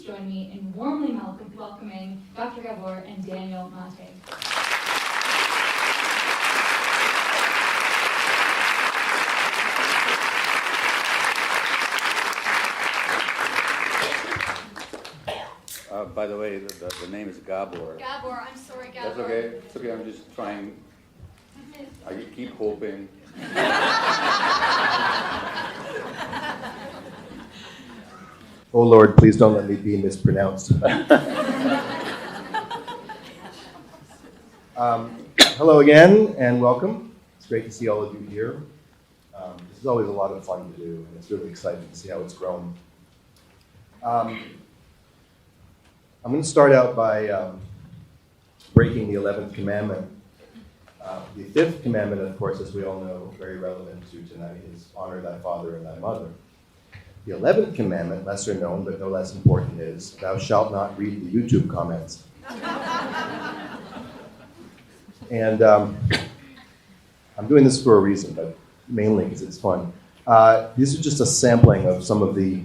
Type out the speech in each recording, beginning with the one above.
join me in warmly welcoming Dr. Gabor and Daniel Maté. By the way, the name is Gabor. Gabor, I'm sorry, Gabor. That's okay. It's okay. I'm just trying. I keep hoping. Oh Lord, please don't let me be mispronounced. Hello again, and welcome. It's great to see all of you here. This is always a lot of fun to do, and it's really exciting to see how it's grown. I'm going to start out by breaking the 11th commandment. The 5th commandment, of course, as we all know, very relevant to tonight, is honor thy father and thy mother. The 11th commandment, lesser known but no less important, is thou shalt not read the YouTube comments. And I'm doing this for a reason, but mainly because it's fun. This is just a sampling of some of the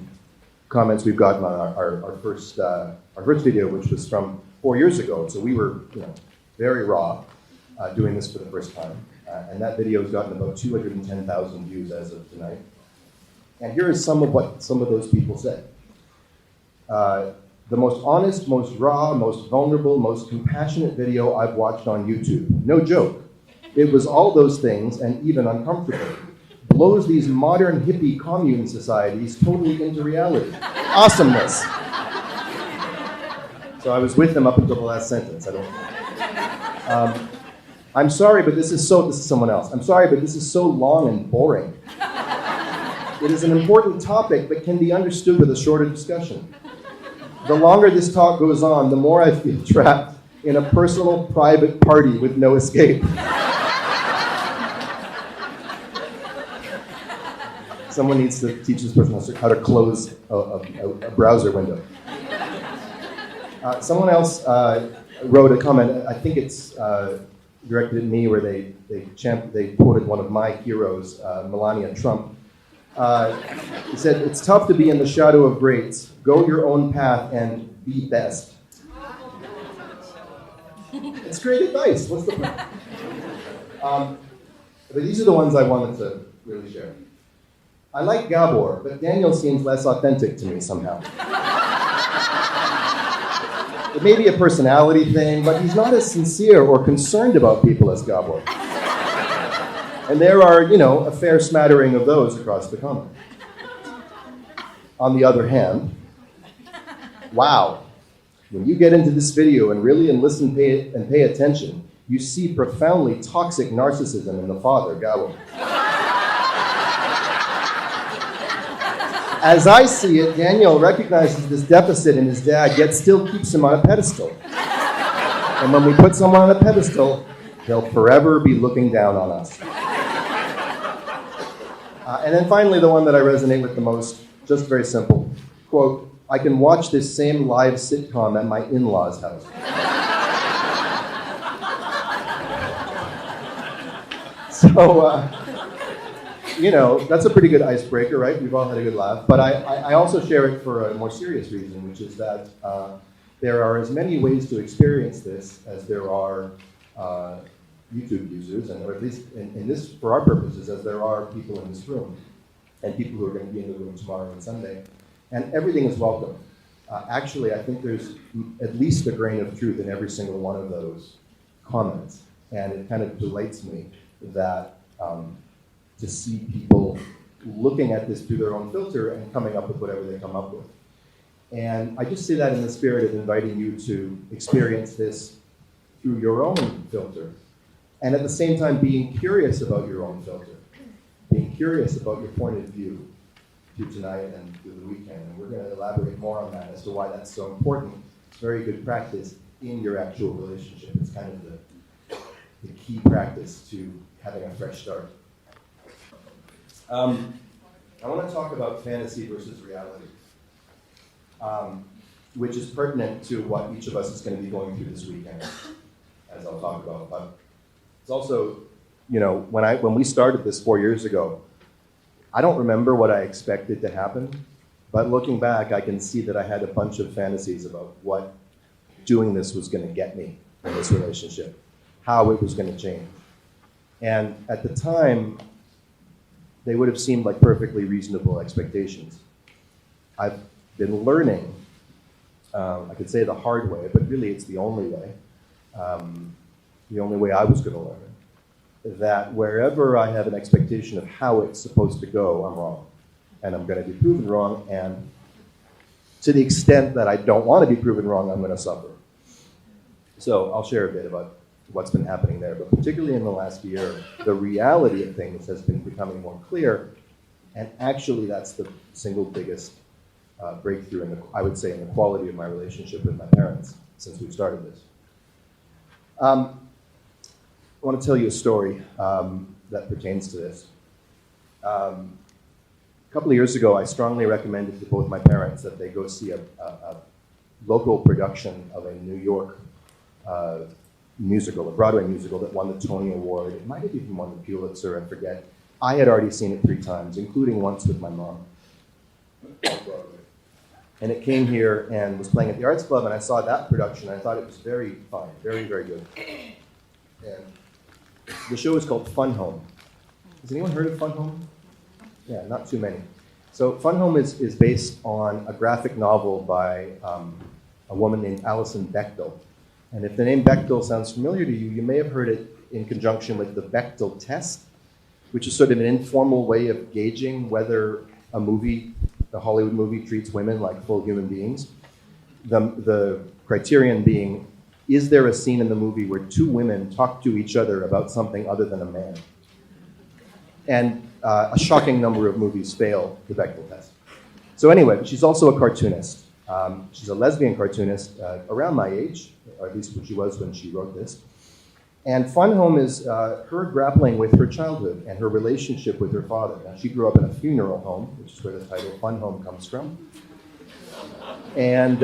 comments we've gotten on our first video, which was from 4 years ago. So we were, very raw doing this for the first time. And that video has gotten about 210,000 views as of tonight. And here is some of what some of those people said. The most honest, most raw, most vulnerable, most compassionate video I've watched on YouTube. No joke. It was all those things and even uncomfortable. Blows these modern hippie commune societies totally into reality. Awesomeness. So I was with them up until the last sentence. I'm sorry, but this is someone else. I'm sorry, but this is so long and boring. It is an important topic, but can be understood with a shorter discussion. The longer this talk goes on, the more I feel trapped in a personal, private party with no escape. Someone needs to teach this person how to close a browser window. Someone else wrote a comment. I think it's directed at me, where they quoted one of my heroes, Melania Trump. He said, "It's tough to be in the shadow of greats. Go your own path and be best." It's great advice. What's the point? But these are the ones I wanted to really share. I like Gabor, but Daniel seems less authentic to me somehow. It may be a personality thing, but he's not as sincere or concerned about people as Gabor. And there are, a fair smattering of those across the comment. On the other hand, wow, when you get into this video and really listen and pay attention, you see profoundly toxic narcissism in the father, Gabor. As I see it, Daniel recognizes this deficit in his dad, yet still keeps him on a pedestal. And when we put someone on a pedestal, they'll forever be looking down on us. And then finally, the one that I resonate with the most, just very simple. Quote, "I can watch this same live sitcom at my in-laws' house." So, that's a pretty good icebreaker, right? We've all had a good laugh. But I also share it for a more serious reason, which is that there are as many ways to experience this as there are YouTube users, or at least in this, for our purposes, as there are people in this room, and people who are going to be in the room tomorrow and Sunday. And everything is welcome. Actually, I think there's at least a grain of truth in every single one of those comments. And it kind of delights me that to see people looking at this through their own filter and coming up with whatever they come up with. And I just say that in the spirit of inviting you to experience this through your own filter. And at the same time, being curious about your own filter. Being curious about your point of view through tonight and through the weekend. And we're going to elaborate more on that as to why that's so important. It's very good practice in your actual relationship. It's kind of the key practice to having a fresh start. I want to talk about fantasy versus reality, which is pertinent to what each of us is going to be going through this weekend, as I'll talk about. But it's also, when we started this 4 years ago, I don't remember what I expected to happen, But looking back, I can see that I had a bunch of fantasies about what doing this was going to get me in this relationship, how it was going to change. And at the time, they would have seemed like perfectly reasonable expectations. I've been learning, I could say the hard way, but really it's the only way I was going to learn, that wherever I have an expectation of how it's supposed to go, I'm wrong. And I'm going to be proven wrong, and to the extent that I don't want to be proven wrong, I'm going to suffer. So I'll share a bit about what's been happening there, but particularly in the last year, the reality of things has been becoming more clear, and actually that's the single biggest breakthrough, I would say, in the quality of my relationship with my parents since we've started this. I want to tell you a story that pertains to this. A couple of years ago, I strongly recommended to both my parents that they go see a local production of a New York musical, a Broadway musical that won the Tony Award. It might have even won the Pulitzer, I forget. I had already seen it 3 times, including once with my mom. And it came here and was playing at the Arts Club, and I saw that production. I thought it was very fine, very, very good. And the show is called Fun Home. Has anyone heard of Fun Home? Yeah, not too many. So Fun Home is based on a graphic novel by a woman named Alison Bechdel. And if the name Bechdel sounds familiar to you, you may have heard it in conjunction with the Bechdel test, which is sort of an informal way of gauging whether a movie, a Hollywood movie, treats women like full human beings. The criterion being, is there a scene in the movie where 2 women talk to each other about something other than a man? And a shocking number of movies fail the Bechdel test. So anyway, she's also a cartoonist. She's a lesbian cartoonist around my age, or at least what she was when she wrote this. And Fun Home is her grappling with her childhood and her relationship with her father. Now, she grew up in a funeral home, which is where the title Fun Home comes from. And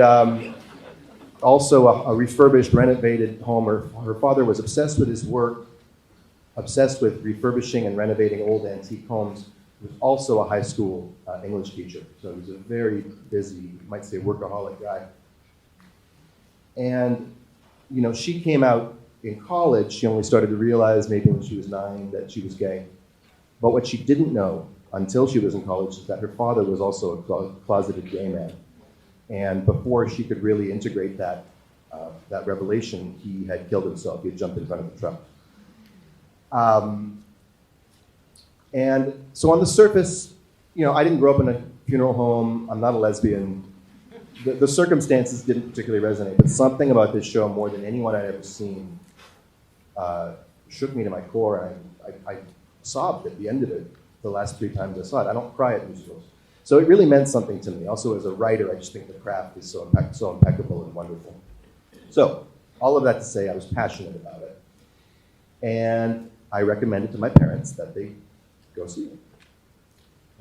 also a refurbished, renovated home. Her father was obsessed with his work, obsessed with refurbishing and renovating old antique homes. He was also a high school English teacher. So he was a very busy, you might say, workaholic guy. And, you know, she came out in college. She only started to realize maybe when she was 9 that she was gay. But what she didn't know until she was in college is that her father was also a closeted gay man. And before she could really integrate that revelation, he had killed himself. He had jumped in front of the truck. And so on the surface, you know, I didn't grow up in a funeral home. I'm not a lesbian. The circumstances didn't particularly resonate, but something about this show, more than anyone I'd ever seen, shook me to my core, and I sobbed at the end of it the last 3 times I saw it. I don't cry at musicals. So it really meant something to me. Also, as a writer, I just think the craft is so impeccable and wonderful. So, all of that to say, I was passionate about it. And I recommended to my parents that they go see it.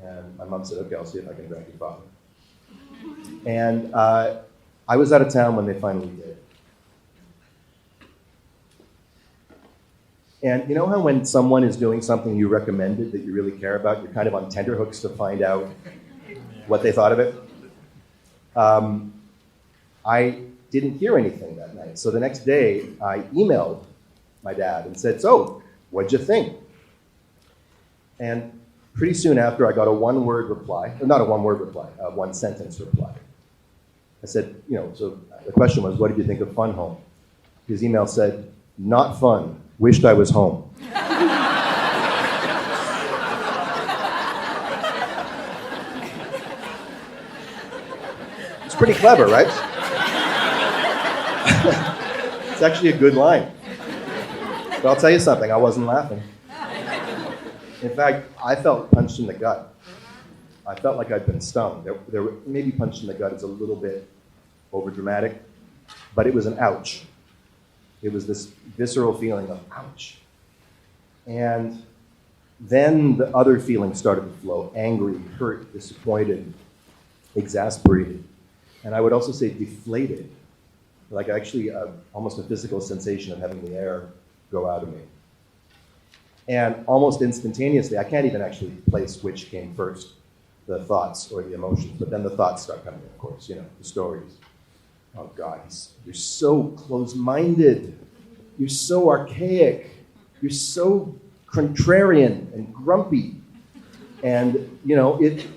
And my mom said, okay, I'll see if I can drag your father. And I was out of town when they finally did. And you know how when someone is doing something you recommended that you really care about, you're kind of on tenterhooks to find out what they thought of it? I didn't hear anything that night. So the next day, I emailed my dad and said, so, what'd you think? And pretty soon after, I got a one-word reply, or not a one-word reply, a one-sentence reply. I said, you know, so the question was, what did you think of Fun Home? His email said, not fun, wished I was home. It's pretty clever, right? It's actually a good line. But I'll tell you something, I wasn't laughing. In fact, I felt punched in the gut. I felt like I'd been stung. Maybe punched in the gut is a little bit overdramatic, but it was an ouch. It was this visceral feeling of ouch. And then the other feelings started to flow: angry, hurt, disappointed, exasperated. And I would also say deflated, like actually almost a physical sensation of having the air go out of me. And almost instantaneously, I can't even actually place which came first. the thoughts or the emotions, but then the thoughts start coming, of course, the stories. Oh God, you're so close-minded. You're so archaic. You're so contrarian and grumpy. And,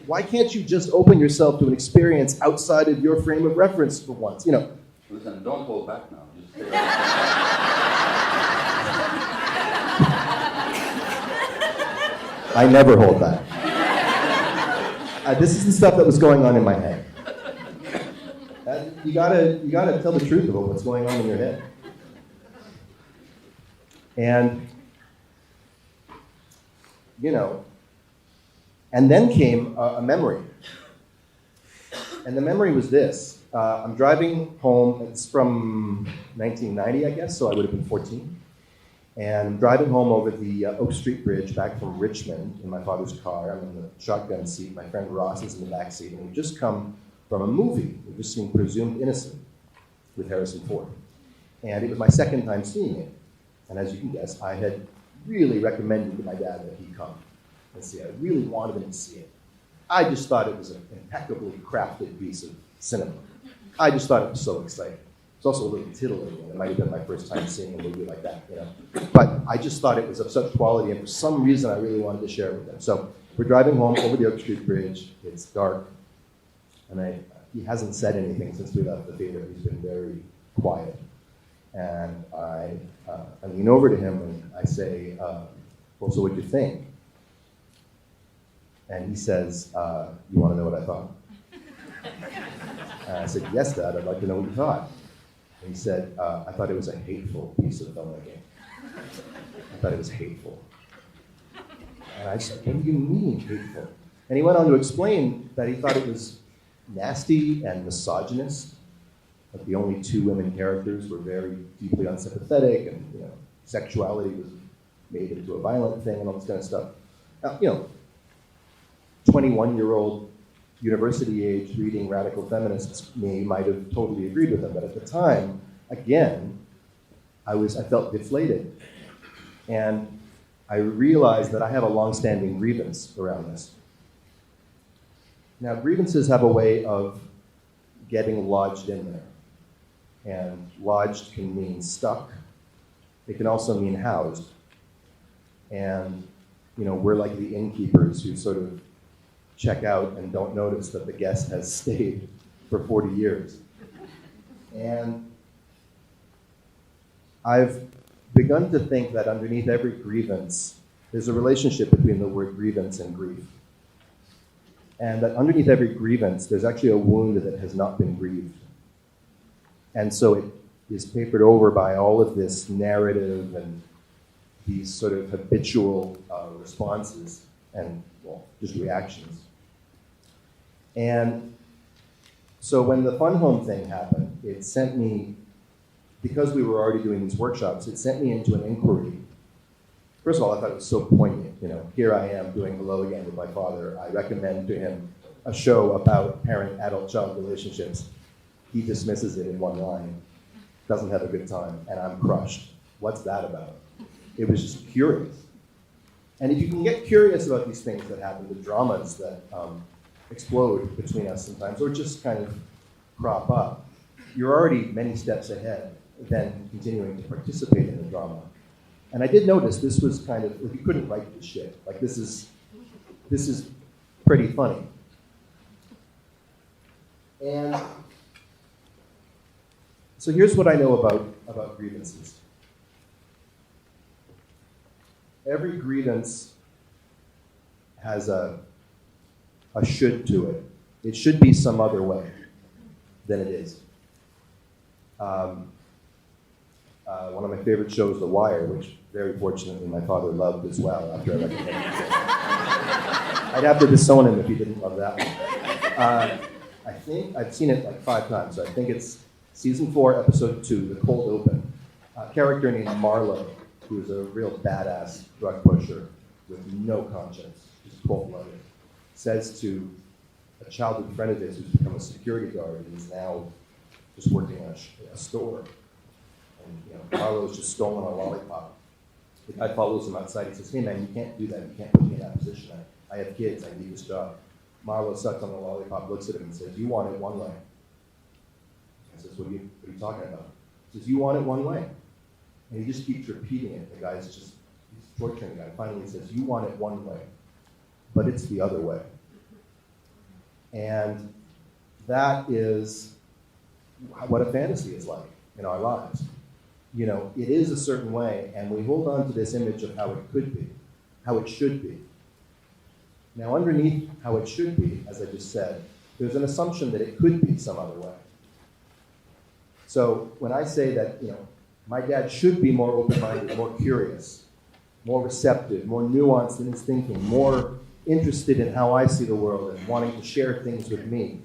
why can't you just open yourself to an experience outside of your frame of reference for once? Listen, don't hold back now. Just say it. I never hold back. This is the stuff that was going on in my head. You gotta tell the truth about what's going on in your head. And, and then came a memory. And the memory was this. I'm driving home. It's from 1990, I guess, so I would have been 14. And I'm driving home over the Oak Street Bridge back from Richmond in my father's car. I'm in the shotgun seat. My friend Ross is in the back seat. And we've just come from a movie. We've just seen Presumed Innocent with Harrison Ford. And it was my second time seeing it. And as you can guess, I had really recommended to my dad that he come and see it. I really wanted him to see it. I just thought it was an impeccably crafted piece of cinema. I just thought it was so exciting. It's also a little titillating. It might have been my first time seeing a movie like that, But I just thought it was of such quality, and for some reason I really wanted to share it with them. So we're driving home over the Oak Street Bridge. It's dark. And he hasn't said anything since we left the theater. He's been very quiet. And I lean over to him and I say, well, so what'd you think? And he says, you want to know what I thought? And I said, yes, Dad, I'd like to know what you thought. And he said, I thought it was a hateful piece of filmmaking. I thought it was hateful. And I said, what do you mean hateful? And he went on to explain that he thought it was nasty and misogynist. That the only two women characters were very deeply unsympathetic, and sexuality was made into a violent thing, and all this kind of stuff. Now, 21-year-old university-age reading radical feminists might have totally agreed with him, but at the time, again, I felt deflated, and I realized that I have a long-standing grievance around this. Now, grievances have a way of getting lodged in there. And lodged can mean stuck. It can also mean housed. And, we're like the innkeepers who sort of check out and don't notice that the guest has stayed for 40 years. And I've begun to think that underneath every grievance, there's a relationship between the word grievance and grief. And that underneath every grievance, there's actually a wound that has not been grieved. And so it is papered over by all of this narrative and these sort of habitual responses and, just reactions. And so when the Fun Home thing happened, it sent me, because we were already doing these workshops, it sent me into an inquiry. First of all, I thought it was so poignant. Here I am doing Hello Again with my father. I recommend to him a show about parent-adult-child relationships. He dismisses it in one line, doesn't have a good time, and I'm crushed. What's that about? It was just curious. And if you can get curious about these things that happen, the dramas that explode between us sometimes, or just kind of crop up, you're already many steps ahead than continuing to participate in the drama. And I did notice this was kind of, you couldn't write this shit. Like, this is pretty funny. And so here's what I know about grievances. Every grievance has a should to it. It should be some other way than it is. One of my favorite shows, The Wire, which very fortunately my father loved as well after I recommended it. I'd have to disown him if he didn't love that one. I think I've seen it like 5 times. So I think it's season 4, episode 2, The Cold Open. A character named Marlo, who's a real badass drug pusher with no conscience, just cold-blooded, says to a childhood friend of his who's become a security guard and is now just working in a store. And Marlo's just stolen a lollipop. The guy follows him outside. He says, "Hey man, you can't do that. You can't put me in that position. I have kids. I need this job." Marlo sucks on the lollipop, looks at him and says, "You want it one way." I says, what are you talking about? He says, "You want it one way." And he just keeps repeating it. The guy's just, he's torturing the guy. Finally he says, "You want it one way, but it's the other way." And that is what a fantasy is like in our lives. You know, it is a certain way, and we hold on to this image of how it could be, how it should be. Now, underneath how it should be, as I just said, there's an assumption that it could be some other way. So when I say that, you know, my dad should be more open-minded, more curious, more receptive, more nuanced in his thinking, more interested in how I see the world and wanting to share things with me,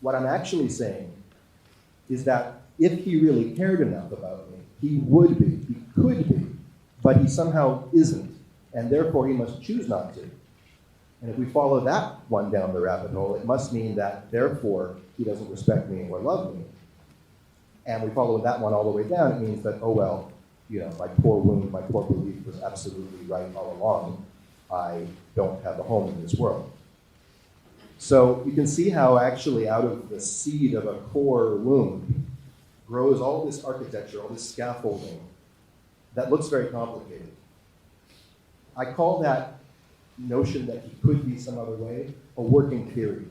what I'm actually saying is that if he really cared enough about me, he would be, he could be, but he somehow isn't, and therefore he must choose not to. And if we follow that one down the rabbit hole, it must mean that therefore he doesn't respect me or love me. And we follow that one all the way down, it means that, oh well, you know, my poor wound, my poor belief was absolutely right all along. I don't have a home in this world. So you can see how actually out of the seed of a core wound grows all this architecture, all this scaffolding that looks very complicated. I call that notion that he could be some other way a working theory.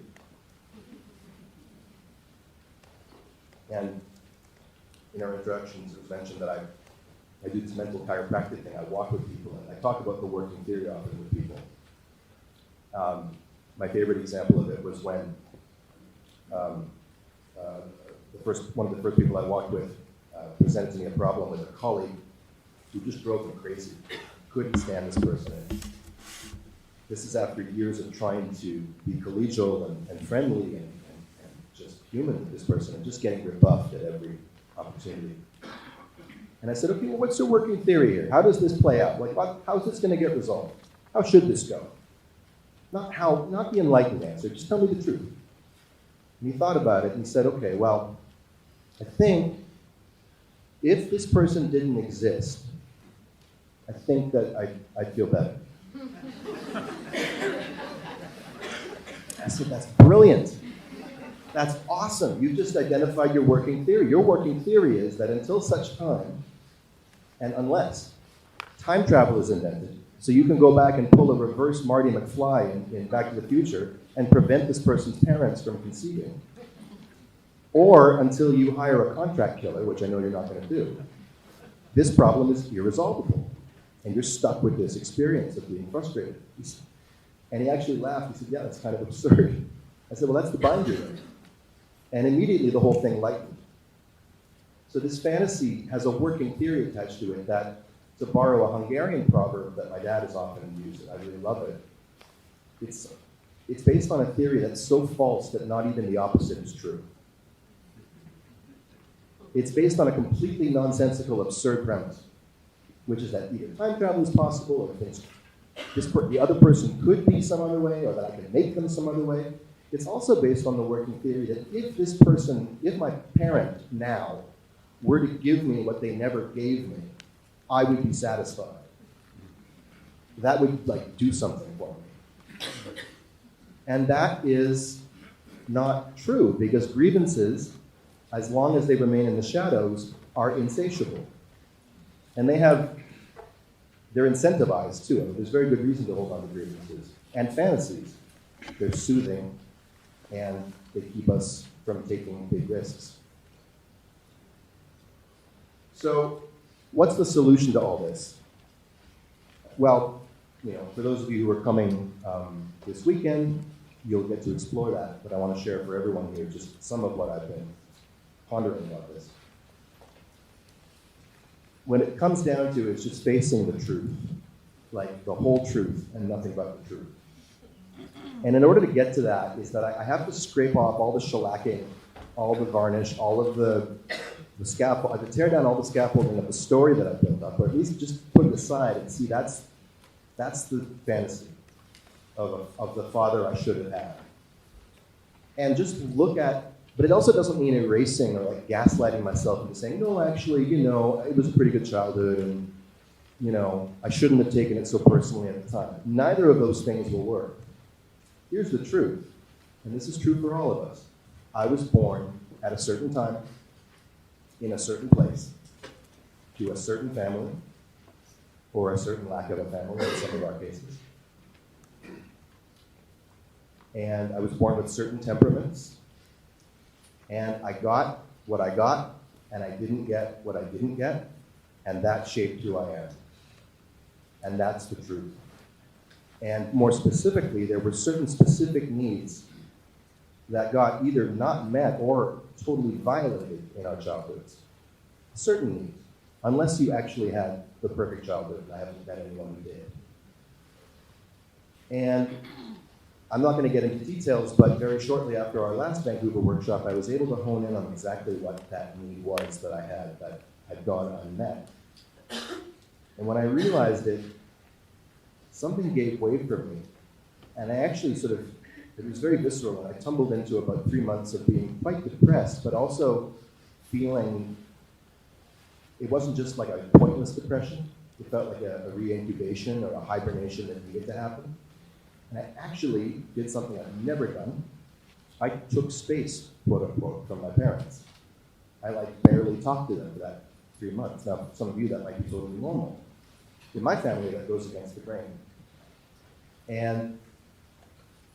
And in our introductions, it was mentioned that I do this mental chiropractic thing. I walk with people, and I talk about the working theory often with people. My favorite example of it was when one of the first people I walked with presented to me a problem with a colleague who just drove me crazy. Couldn't stand this person. And this is after years of trying to be collegial and friendly and just human with this person, and just getting rebuffed at every opportunity. And I said, okay, well, what's your working theory here? How does this play out? Like, how's this going to get resolved? How should this go? Not the enlightened answer, just tell me the truth. And he thought about it and he said, okay, well, I think if this person didn't exist, I think that I'd feel better. I said, that's brilliant. That's awesome. You just identified your working theory. Your working theory is that until such time, and unless time travel is invented, so you can go back and pull a reverse Marty McFly in Back to the Future and prevent this person's parents from conceiving, or until you hire a contract killer, which I know you're not going to do, this problem is irresolvable. And you're stuck with this experience of being frustrated. And he actually laughed. He said, yeah, that's kind of absurd. I said, well, that's the boundary. And immediately the whole thing lightened. So this fantasy has a working theory attached to it that, to borrow a Hungarian proverb that my dad has often used, and I really love it, it's based on a theory that's so false that not even the opposite is true. It's based on a completely nonsensical, absurd premise, which is that either time travel is possible, or the other person could be some other way, or that I can make them some other way. It's also based on the working theory that if my parent now were to give me what they never gave me, I would be satisfied. That would do something for me. And that is not true, because grievances, as long as they remain in the shadows, are insatiable. And they're incentivized too. I mean, there's very good reason to hold on to grievances and fantasies. They're soothing, and they keep us from taking big risks. So, what's the solution to all this? Well, for those of you who are coming this weekend, you'll get to explore that. But I want to share for everyone here just some of what I've been pondering about this. When it comes down to it, it's just facing the truth, like the whole truth and nothing but the truth. And in order to get to that is that I have to scrape off all the shellacking, all the varnish, all of the scaffold. I have to tear down all the scaffolding of the story that I've built up, or at least just put it aside and see that's the fantasy of the father I should have had. And just look at, but it also doesn't mean erasing or gaslighting myself into saying, no, actually, it was a pretty good childhood, and I shouldn't have taken it so personally at the time. Neither of those things will work. here's the truth, and this is true for all of us. I was born at a certain time, in a certain place, to a certain family, or a certain lack of a family in some of our cases. And I was born with certain temperaments, and I got what I got, and I didn't get what I didn't get, and that shaped who I am. And that's the truth. And more specifically, there were certain specific needs that got either not met or totally violated in our childhoods. Certain needs, unless you actually had the perfect childhood, and I haven't met anyone who did. And I'm not going to get into details, but very shortly after our last Vancouver workshop, I was able to hone in on exactly what that need was that I had that had gone unmet. And when I realized it, something gave way for me. And I actually it was very visceral, and I tumbled into about 3 months of being quite depressed, but also feeling it wasn't just like a pointless depression. It felt like a re-incubation or a hibernation that needed to happen. And I actually did something I've never done. I took space, quote unquote, from my parents. I barely talked to them for that 3 months. Now, for some of you, that might be totally normal. In my family, that goes against the grain. And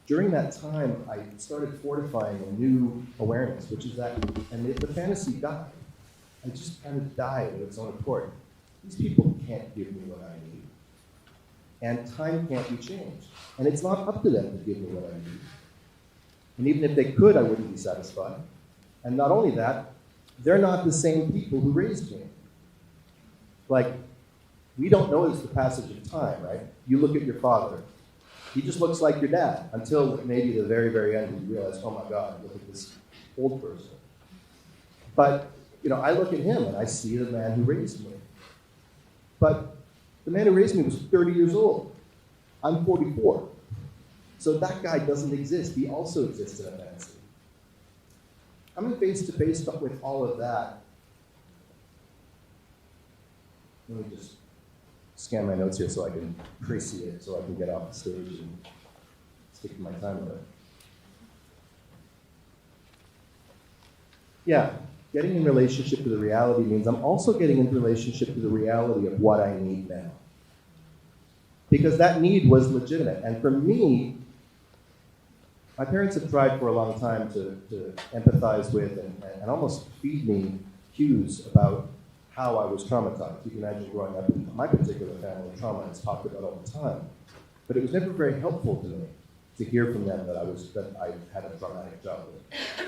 during that time, I started fortifying a new awareness, which is that, and the fantasy died. I just kind of died of its own accord. These people can't give me what I need. And time can't be changed. And it's not up to them to give me what I need. And even if they could, I wouldn't be satisfied. And not only that, they're not the same people who raised me. We don't notice the passage of time, right? You look at your father. He just looks like your dad until maybe the very, very end when you realize, oh my God, look at this old person. But, I look at him and I see the man who raised me. But the man who raised me was 30 years old. I'm 44. So that guy doesn't exist. He also exists in a fantasy. Coming face to face with all of that. Let me just scan my notes here so I can appreciate, so I can get off the stage and stick to my time limit. Yeah, getting in relationship to the reality means I'm also getting in relationship to the reality of what I need now. Because that need was legitimate. And for me, my parents have tried for a long time to empathize with and almost feed me cues about how I was traumatized. You can imagine growing up in my particular family, trauma is talked about all the time. But it was never very helpful to me to hear from them that I had a traumatic childhood.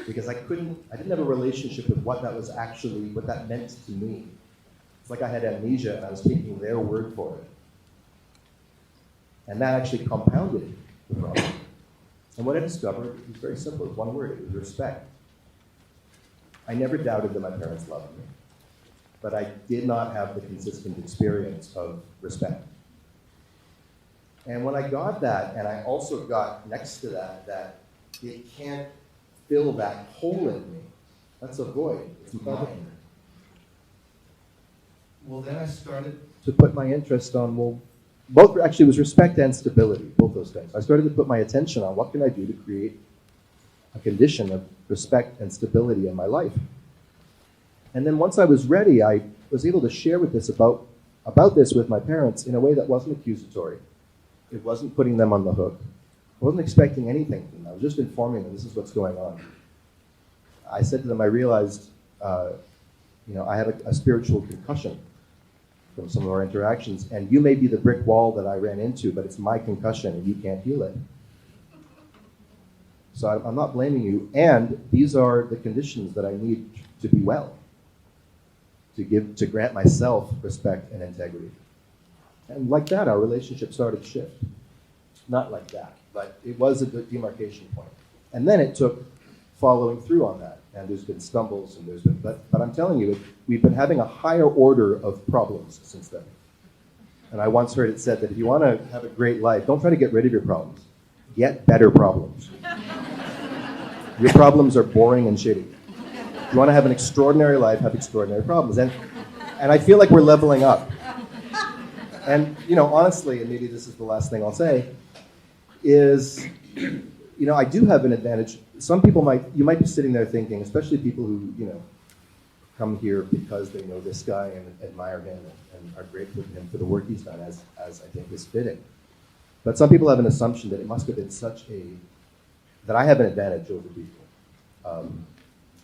Because I didn't have a relationship with what that meant to me. It's like I had amnesia and I was taking their word for it. And that actually compounded the problem. And what I discovered was very simple. It's one word. It was respect. I never doubted that my parents loved me. But I did not have the consistent experience of respect. And when I got that, and I also got next to that it can't fill that hole in me. That's a void. It's mine. Well, then I started to put my interest on, both actually it was respect and stability, both those things. I started to put my attention on what can I do to create a condition of respect and stability in my life. And then once I was ready, I was able to share about this with my parents in a way that wasn't accusatory. It wasn't putting them on the hook. I wasn't expecting anything from them. I was just informing them, this is what's going on. I said to them, I realized, I had a spiritual concussion from some of our interactions, and you may be the brick wall that I ran into, but it's my concussion and you can't heal it. So I'm not blaming you, and these are the conditions that I need to be well, to grant myself respect and integrity. And like that, our relationship started to shift. Not like that, but it was a good demarcation point. And then it took following through on that. And there's been stumbles, and but I'm telling you, we've been having a higher order of problems since then. And I once heard it said that if you want to have a great life, don't try to get rid of your problems. Get better problems. Your problems are boring and shitty. If you want to have an extraordinary life, have extraordinary problems. And I feel like we're leveling up. And, honestly, and maybe this is the last thing I'll say, is I do have an advantage. Some people you might be sitting there thinking, especially people who, come here because they know this guy and admire him and are grateful to him for the work he's done, as I think is fitting. But some people have an assumption that it must have been that I have an advantage over people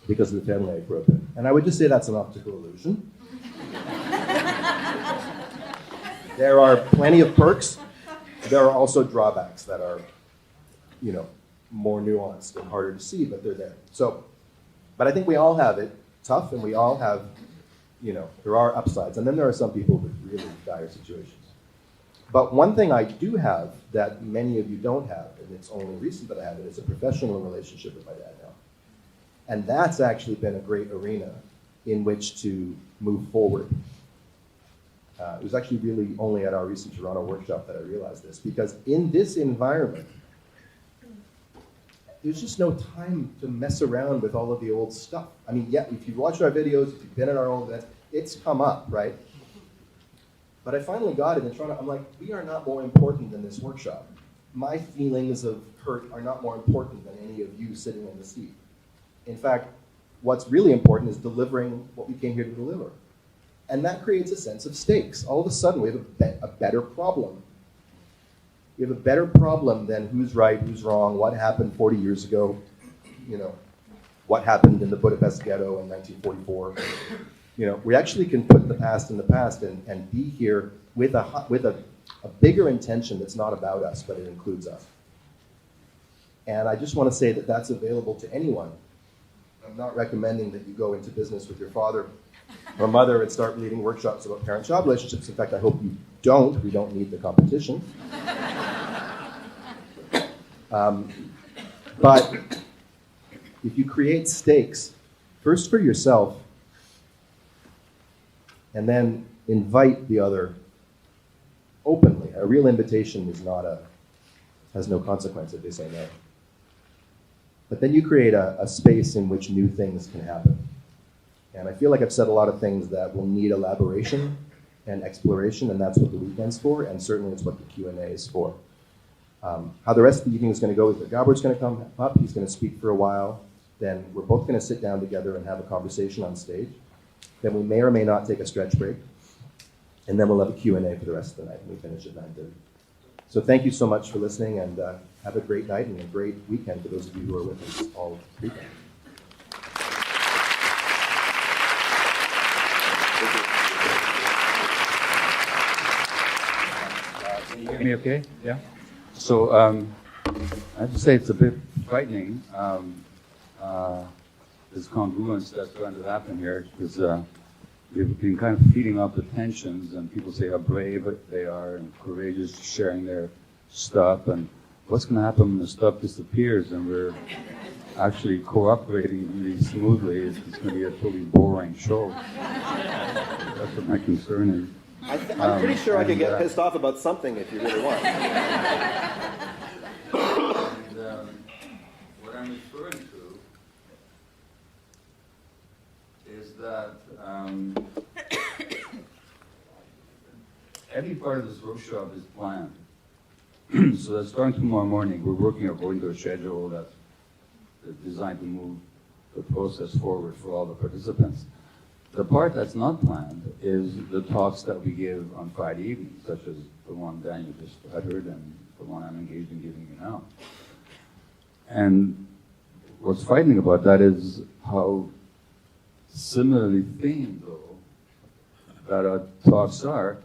because of the family I grew up in. And I would just say that's an optical illusion. There are plenty of perks. There are also drawbacks that are, more nuanced and harder to see, but they're there. But I think we all have it tough, and we all have, there are upsides. And then there are some people with really dire situations. But one thing I do have that many of you don't have, and it's only recent that I have it, is a professional relationship with my dad now. And that's actually been a great arena in which to move forward. It was actually really only at our recent Toronto workshop that I realized this, because in this environment, there's just no time to mess around with all of the old stuff. I mean, yeah, if you've watched our videos, if you've been in our own events, it's come up, right? But I finally got it in Toronto. I'm like, we are not more important than this workshop. My feelings of hurt are not more important than any of you sitting in the seat. In fact, what's really important is delivering what we came here to deliver. And that creates a sense of stakes. All of a sudden, we have a better problem. We have a better problem than who's right, who's wrong, what happened 40 years ago, what happened in the Budapest ghetto in 1944. We actually can put the past in the past and be here with a bigger intention that's not about us, but it includes us. And I just want to say that that's available to anyone. I'm not recommending that you go into business with your father or mother and start leading workshops about parent-child relationships. In fact, I hope you don't. We don't need the competition. But if you create stakes, first for yourself, and then invite the other openly. A real invitation has no consequence if they say no. But then you create a space in which new things can happen. And I feel like I've said a lot of things that will need elaboration and exploration, and that's what the weekend's for, and certainly it's what the Q&A is for. How the rest of the evening is going to go is that Gabor's going to come up, he's going to speak for a while, then we're both going to sit down together and have a conversation on stage. Then we may or may not take a stretch break, and then we'll have a Q&A for the rest of the night, and we finish at 9:30. So thank you so much for listening, and have a great night and a great weekend for those of you who are with us all weekend. Can you hear me okay? Yeah? So I have to say it's a bit frightening, this congruence that's going to happen here, because we've been kind of feeding off the tensions, and people say how brave they are and courageous, sharing their stuff, and what's going to happen when the stuff disappears and we're actually cooperating really smoothly? It's going to be a totally boring show. That's what my concern is. I'm pretty sure I could get pissed off about something if you really want. What I'm referring to is that every part of this workshop is planned. So that starting tomorrow morning, we're working according to a schedule that's designed to move the process forward for all the participants. The part that's not planned is the talks that we give on Friday evening, such as the one Daniel just uttered and the one I'm engaged in giving you now. And what's frightening about that is how similarly themed, though, that our talks are,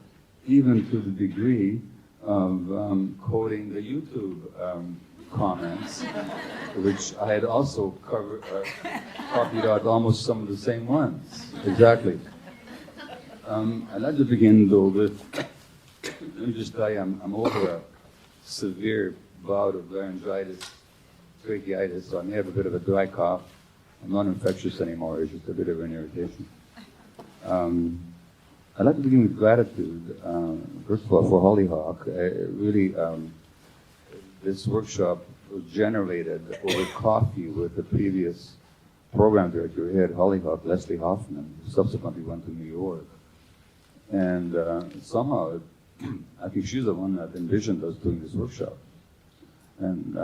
even to the degree of quoting the YouTube comments, which I had also copied out almost some of the same ones. Exactly. I'd like to begin, though, with, let me just tell you, I'm over a severe bout of laryngitis, tracheitis, so I may have a bit of a dry cough. I'm not infectious anymore, it's just a bit of an irritation. I'd like to begin with gratitude, first of all, for Hollyhock. Really, this workshop was generated over coffee with the previous program director here at Hollyhock, Leslie Hoffman, who subsequently went to New York. And somehow, I think she's the one that envisioned us doing this workshop. And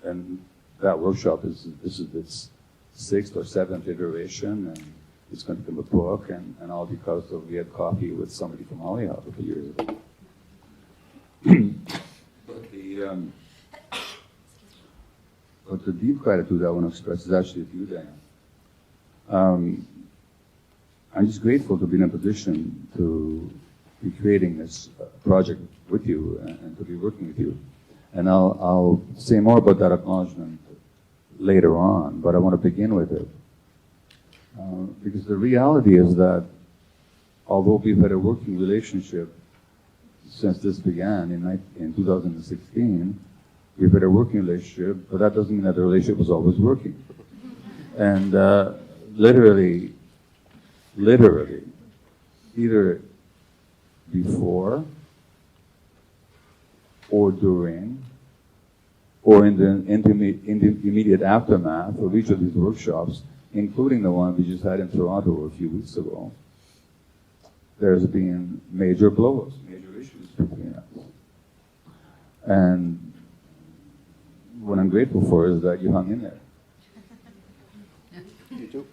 and that workshop this is its 6th or 7th iteration, and it's going to become a book, and all because of we had coffee with somebody from Hollywood a few years ago. But the deep gratitude I want to express is actually to you, Diane. I'm just grateful to be in a position to be creating this project with you and to be working with you. And I'll say more about that acknowledgement later on, but I want to begin with it. Because the reality is that although we've had a working relationship since this began in 2016, we've had a working relationship, but that doesn't mean that the relationship was always working. And literally, either before or during or in the immediate aftermath of each of these workshops, including the one we just had in Toronto a few weeks ago, there's been major blow-ups, major issues between us. And what I'm grateful for is that you hung in there. You too.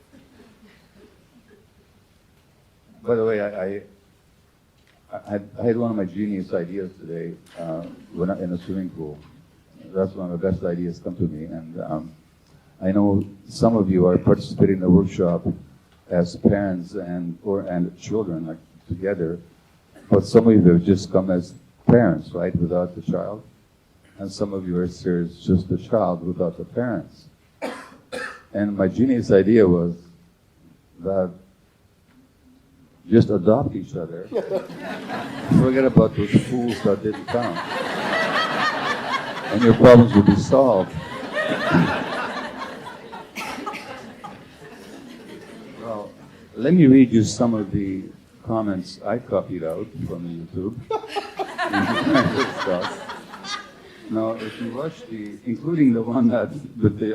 By the way, I had one of my genius ideas today when in a swimming pool. That's one of the best ideas come to me. And I know some of you are participating in the workshop as parents and children, like together. But some of you have just come as parents, right, without the child. And some of you are serious, just the child without the parents. And my genius idea was that just adopt each other. Forget about those fools that didn't count. And your problems will be solved. Well, let me read you some of the comments I copied out from YouTube. Now, if you watch including the one that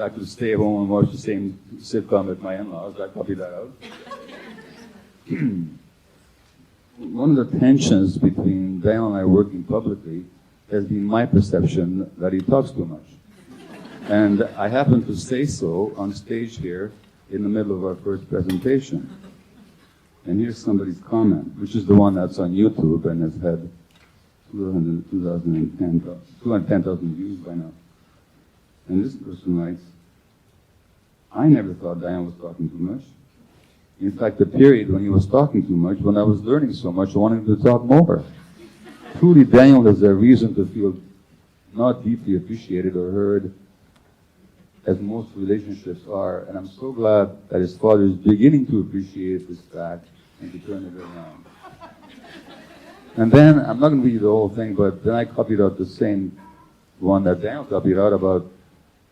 I could stay home and watch the same sitcom with my in-laws, I copied that out. One of the tensions between Daniel and I working publicly has been my perception that he talks too much. And I happen to say so on stage here in the middle of our first presentation. And here's somebody's comment, which is the one that's on YouTube and has had 210,000 views by now. And this person writes, I never thought Diane was talking too much. In fact, the period when he was talking too much, when I was learning so much, I wanted him to talk more. Truly, Daniel has a reason to feel not deeply appreciated or heard, as most relationships are, and I'm so glad that his father is beginning to appreciate this fact and to turn it around. And then, I'm not going to read you the whole thing, but then I copied out the same one that Daniel copied out about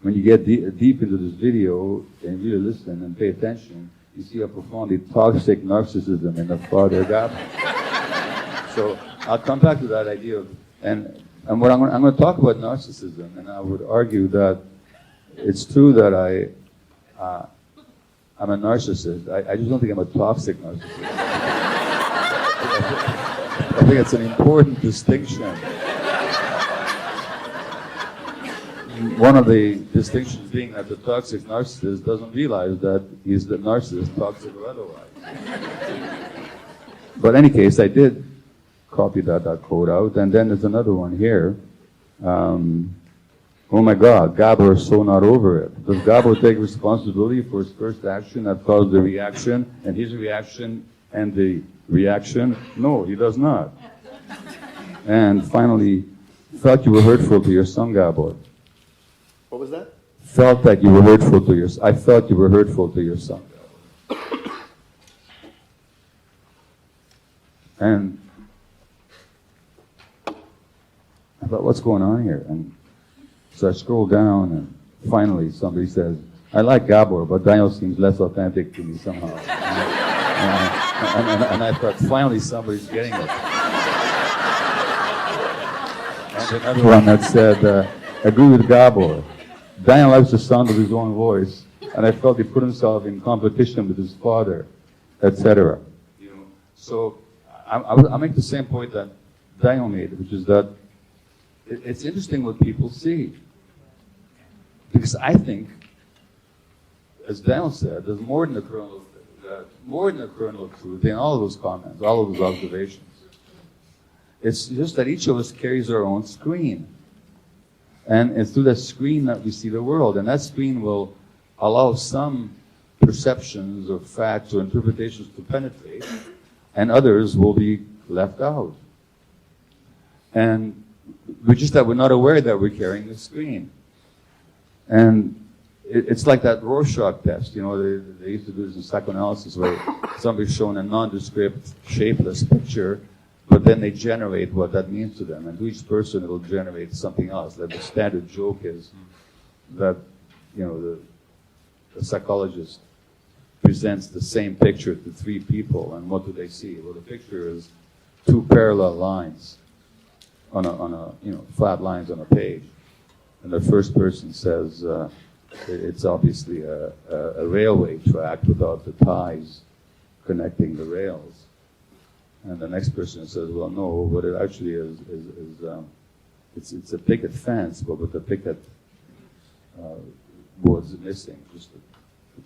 when you get deep into this video and really listen and pay attention, you see a profoundly toxic narcissism in the father Gabor. So I'll come back to that idea of, and what I'm going to talk about narcissism, and I would argue that it's true that I'm a narcissist. I just don't think I'm a toxic narcissist. I think it's an important distinction. One of the distinctions being that the toxic narcissist doesn't realize that he's the narcissist, toxic or otherwise. But in any case, I did copy that quote out, and then there's another one here. Oh my God, Gabor is so not over it. Does Gabor take responsibility for his first action that caused the reaction, and his reaction and the reaction? No, he does not. And finally, thought you were hurtful to your son, Gabor. What was that? Felt that you were hurtful to your son. I thought you were hurtful to your son. And I thought, what's going on here? And so I scroll down, and finally somebody says, I like Gabor, but Daniel seems less authentic to me somehow. And I thought, finally somebody's getting it. And another one that said, agree with Gabor. Daniel likes the sound of his own voice, and I felt he put himself in competition with his father, etc. So I make the same point that Daniel made, which is that it's interesting what people see. Because I think, as Daniel said, there's more than a kernel of truth in all of those comments, all of those observations. It's just that each of us carries our own screen. And it's through that screen that we see the world. And that screen will allow some perceptions or facts or interpretations to penetrate, and others will be left out. And we're not aware that we're carrying the screen. And it's like that Rorschach test, they used to do this in psychoanalysis where somebody's shown a nondescript, shapeless picture, but then they generate what that means to them. And to each person, it'll generate something else. Like the standard joke is that, the psychologist presents the same picture to three people, and what do they see? Well, the picture is two parallel lines on a flat lines on a page. And the first person says, it's obviously a railway track without the ties connecting the rails. And the next person says, well, no, what it actually is it's a picket fence, but with the picket boards missing, just the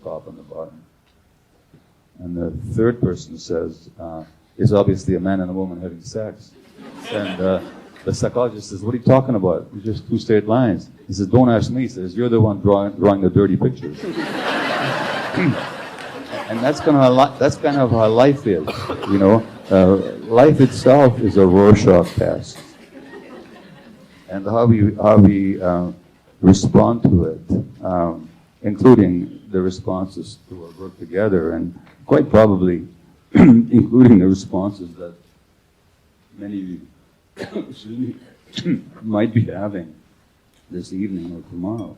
top and the bottom. And the third person says, it's obviously a man and a woman having sex. And the psychologist says, what are you talking about? It's just two straight lines. He says, don't ask me. He says, you're the one drawing the dirty pictures. And that's kind of how life is, life itself is a Rorschach test. And how we respond to it, including the responses to our work together, and quite probably including the responses that many of you might be having this evening or tomorrow.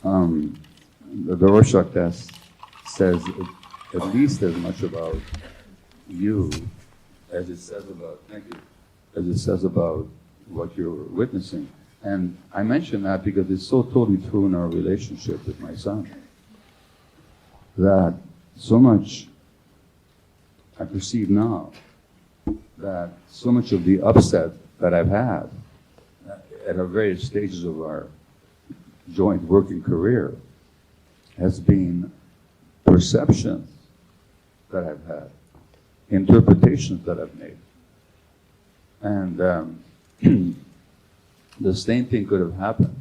The Rorschach test says at least as much about you as it says about what you're witnessing. And I mention that because it's so totally true in our relationship with my son. That so much I perceive now that so much of the upset that I've had at our various stages of our joint working career has been perceptions that I've had, interpretations that I've made. And the same thing could have happened.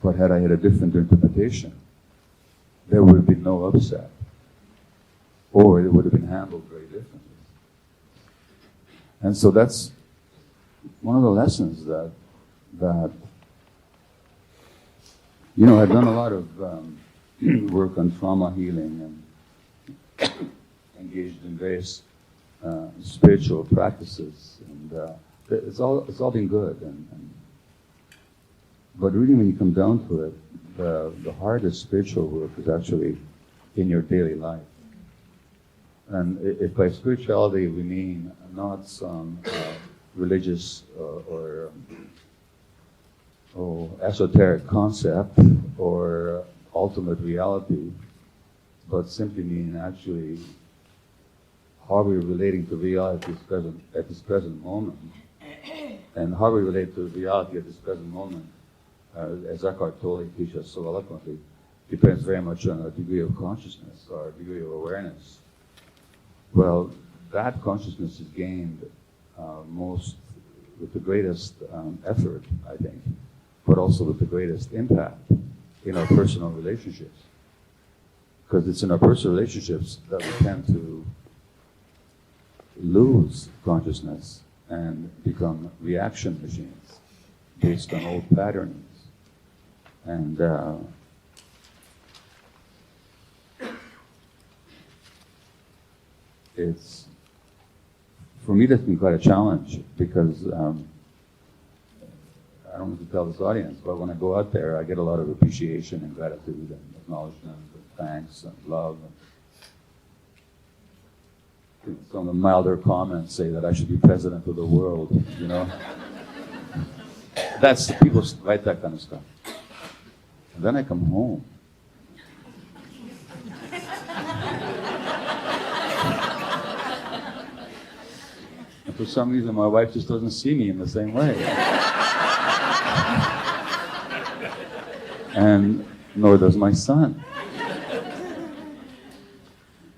But had I had a different interpretation, there would have been no upset. Or it would have been handled very differently. And so that's one of the lessons that I've done a lot of work on trauma healing and engaged in various spiritual practices, and it's all been good. But really, when you come down to it, the hardest spiritual work is actually in your daily life. And if by spirituality we mean not some religious or esoteric concept or ultimate reality, but simply mean actually how we're relating to reality at this present moment, and how we relate to reality at this present moment, as Eckhart Tolle teaches us so eloquently, depends very much on our degree of consciousness, our degree of awareness. Well, that consciousness is gained most with the greatest effort, I think, but also with the greatest impact in our personal relationships. Because it's in our personal relationships that we tend to lose consciousness and become reaction machines based on old patterns. And it's, for me, that's been quite a challenge, because I don't want to tell this audience, but when I go out there, I get a lot of appreciation and gratitude and acknowledgement and thanks and love. And some of the milder comments say that I should be president of the world, That's, people write that kind of stuff. And then I come home. for some reason, my wife just doesn't see me in the same way. And nor does my son.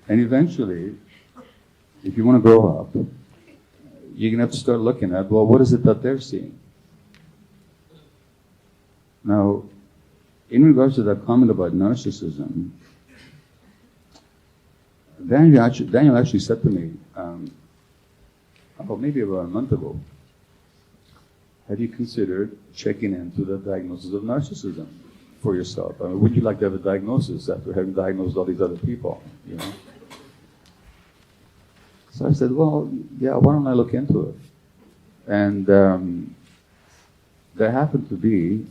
And eventually, if you want to grow up, you're going to have to start looking at, well, what is it that they're seeing? Now, in regards to that comment about narcissism, Daniel actually said to me, maybe about a month ago, have you considered checking into the diagnosis of narcissism for yourself? I mean, would you like to have a diagnosis after having diagnosed all these other people? You know? So I said, well, yeah, why don't I look into it? And there happened to be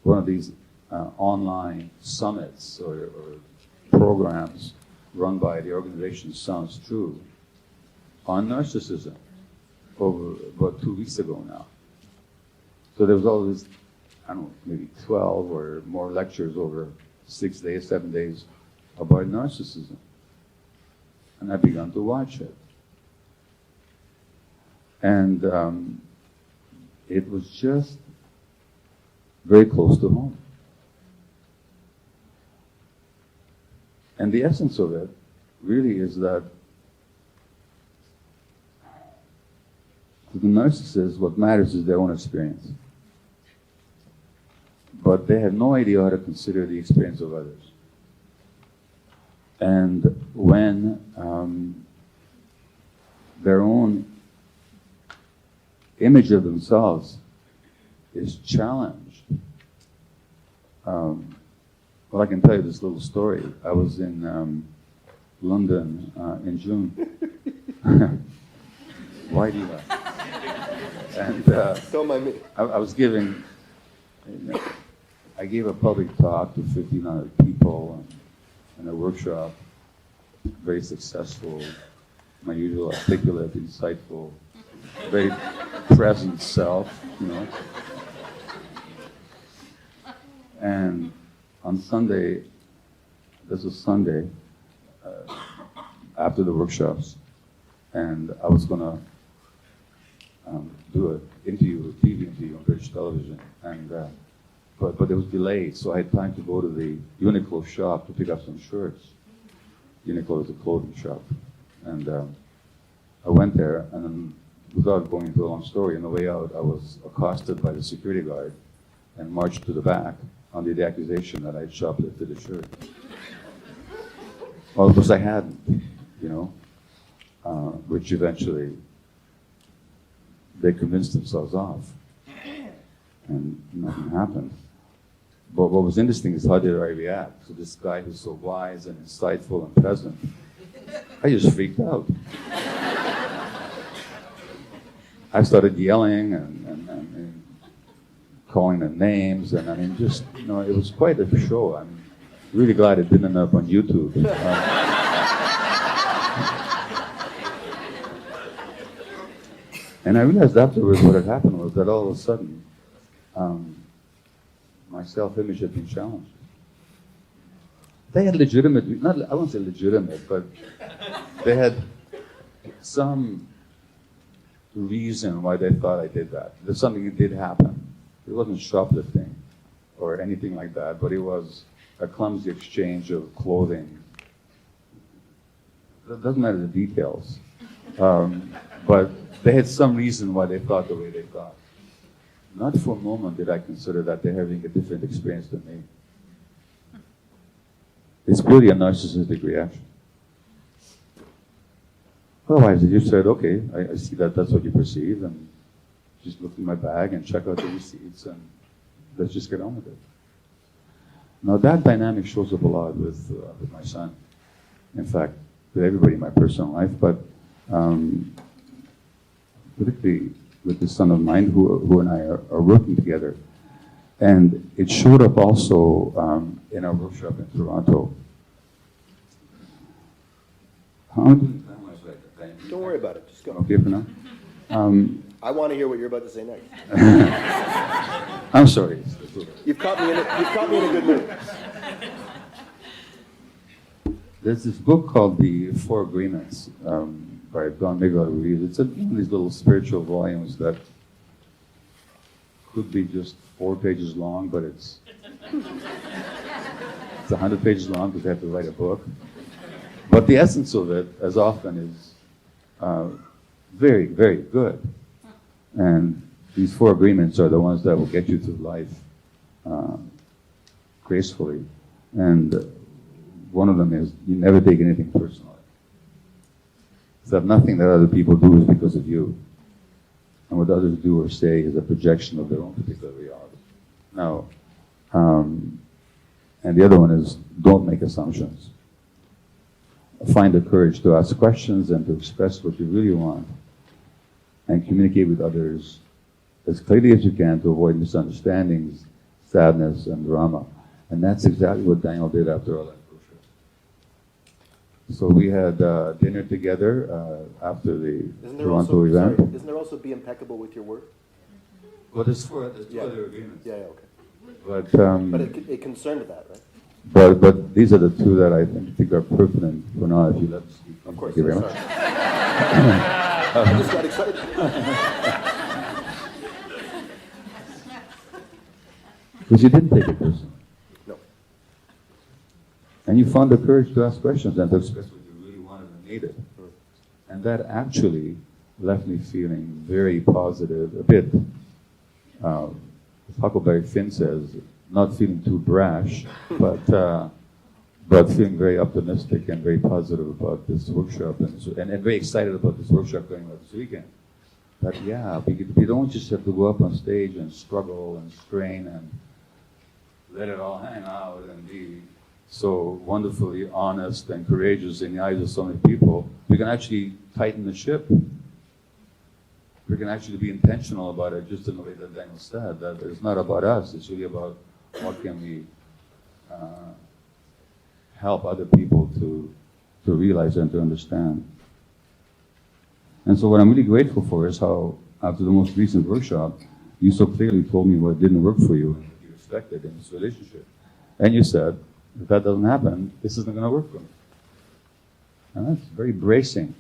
one of these online summits or programs run by the organization Sounds True on narcissism over about 2 weeks ago now. So there was all this, I don't know, maybe 12 or more lectures over 6 days, 7 days about narcissism. And I began to watch it. And it was just very close to home. And the essence of it really is that to the narcissist, what matters is their own experience. But they have no idea how to consider the experience of others. And when their own image of themselves is challenged, well, I can tell you this little story. I was in London in June. Why do you laugh? And I was giving, I gave a public talk to 1,500 people in a workshop, very successful, my usual articulate, insightful, very present self, you know. And on Sunday, this was Sunday, after the workshops, and I was going to do an interview, a TV interview on British television, and but it was delayed, so I had time to go to the Uniqlo shop to pick up some shirts. Uniqlo is a clothing shop, and I went there, and then, without going into a long story, on the way out, I was accosted by the security guard and marched to the back under the accusation that I had shoplifted a shirt. Well, of course I hadn't, you know, which eventually they convinced themselves of, and nothing happened. But what was interesting is how did I react? So this guy who's so wise and insightful and present, I just freaked out. I started yelling and calling them names, and I mean, just, you know, it was quite a show. I'm really glad it didn't end up on YouTube. And I realized afterwards what had happened was that all of a sudden, my self-image had been challenged. They had legitimate, I won't say legitimate, but they had some reason why they thought I did that. There's something that did happen. It wasn't shoplifting or anything like that, but it was a clumsy exchange of clothing. It doesn't matter the details. But they had some reason why they thought the way they thought. Not for a moment did I consider that they're having a different experience than me. It's purely a narcissistic reaction. Otherwise, you said, okay, I see that that's what you perceive, and just look in my bag and check out the receipts, and let's just get on with it. Now, that dynamic shows up a lot with my son. In fact, with everybody in my personal life, but particularly with this son of mine who and I are working together. And it showed up also in our workshop in Toronto. Don't worry about it, just go. Okay for now? I want to hear what you're about to say next. I'm sorry. You've caught me in a good mood. There's this book called The Four Agreements by Don Miguel Ruiz. It's one of these little spiritual volumes that could be just 4 pages long, but it's 100 pages long because they have to write a book. But the essence of it, as often, is very, very good. And these 4 agreements are the ones that will get you through life gracefully. And one of them is you never take anything personally. So that nothing that other people do is because of you. And what others do or say is a projection of their own particular reality. Now, and the other one is don't make assumptions. Find the courage to ask questions and to express what you really want and communicate with others as clearly as you can to avoid misunderstandings, sadness, and drama. And that's exactly what Daniel did after our life workshop. So we had dinner together after the Toronto event. Sorry, isn't there also be impeccable with your word? Well, there's 2 other agreements. Yeah, okay. But it concerned that, right? But these are the 2 that I think are pertinent for now. If you let me speak. Of course. Thank you very much. I just got excited. Because you didn't take it personally. No. And you found the courage to ask questions and to express what you really wanted and needed. And that actually left me feeling very positive, a bit, Huckleberry Finn says, not feeling too brash, but feeling very optimistic and very positive about this workshop and very excited about this workshop going on this weekend. But yeah, we don't just have to go up on stage and struggle and strain and let it all hang out and be so wonderfully honest and courageous in the eyes of so many people. We can actually tighten the ship. We can actually be intentional about it, just in the way that Daniel said, that it's not about us, it's really about what can we help other people to realize and to understand. And so what I'm really grateful for is how, after the most recent workshop, you so clearly told me what didn't work for you and what you expected in this relationship. And you said, if that doesn't happen, this isn't going to work for me. And that's very bracing.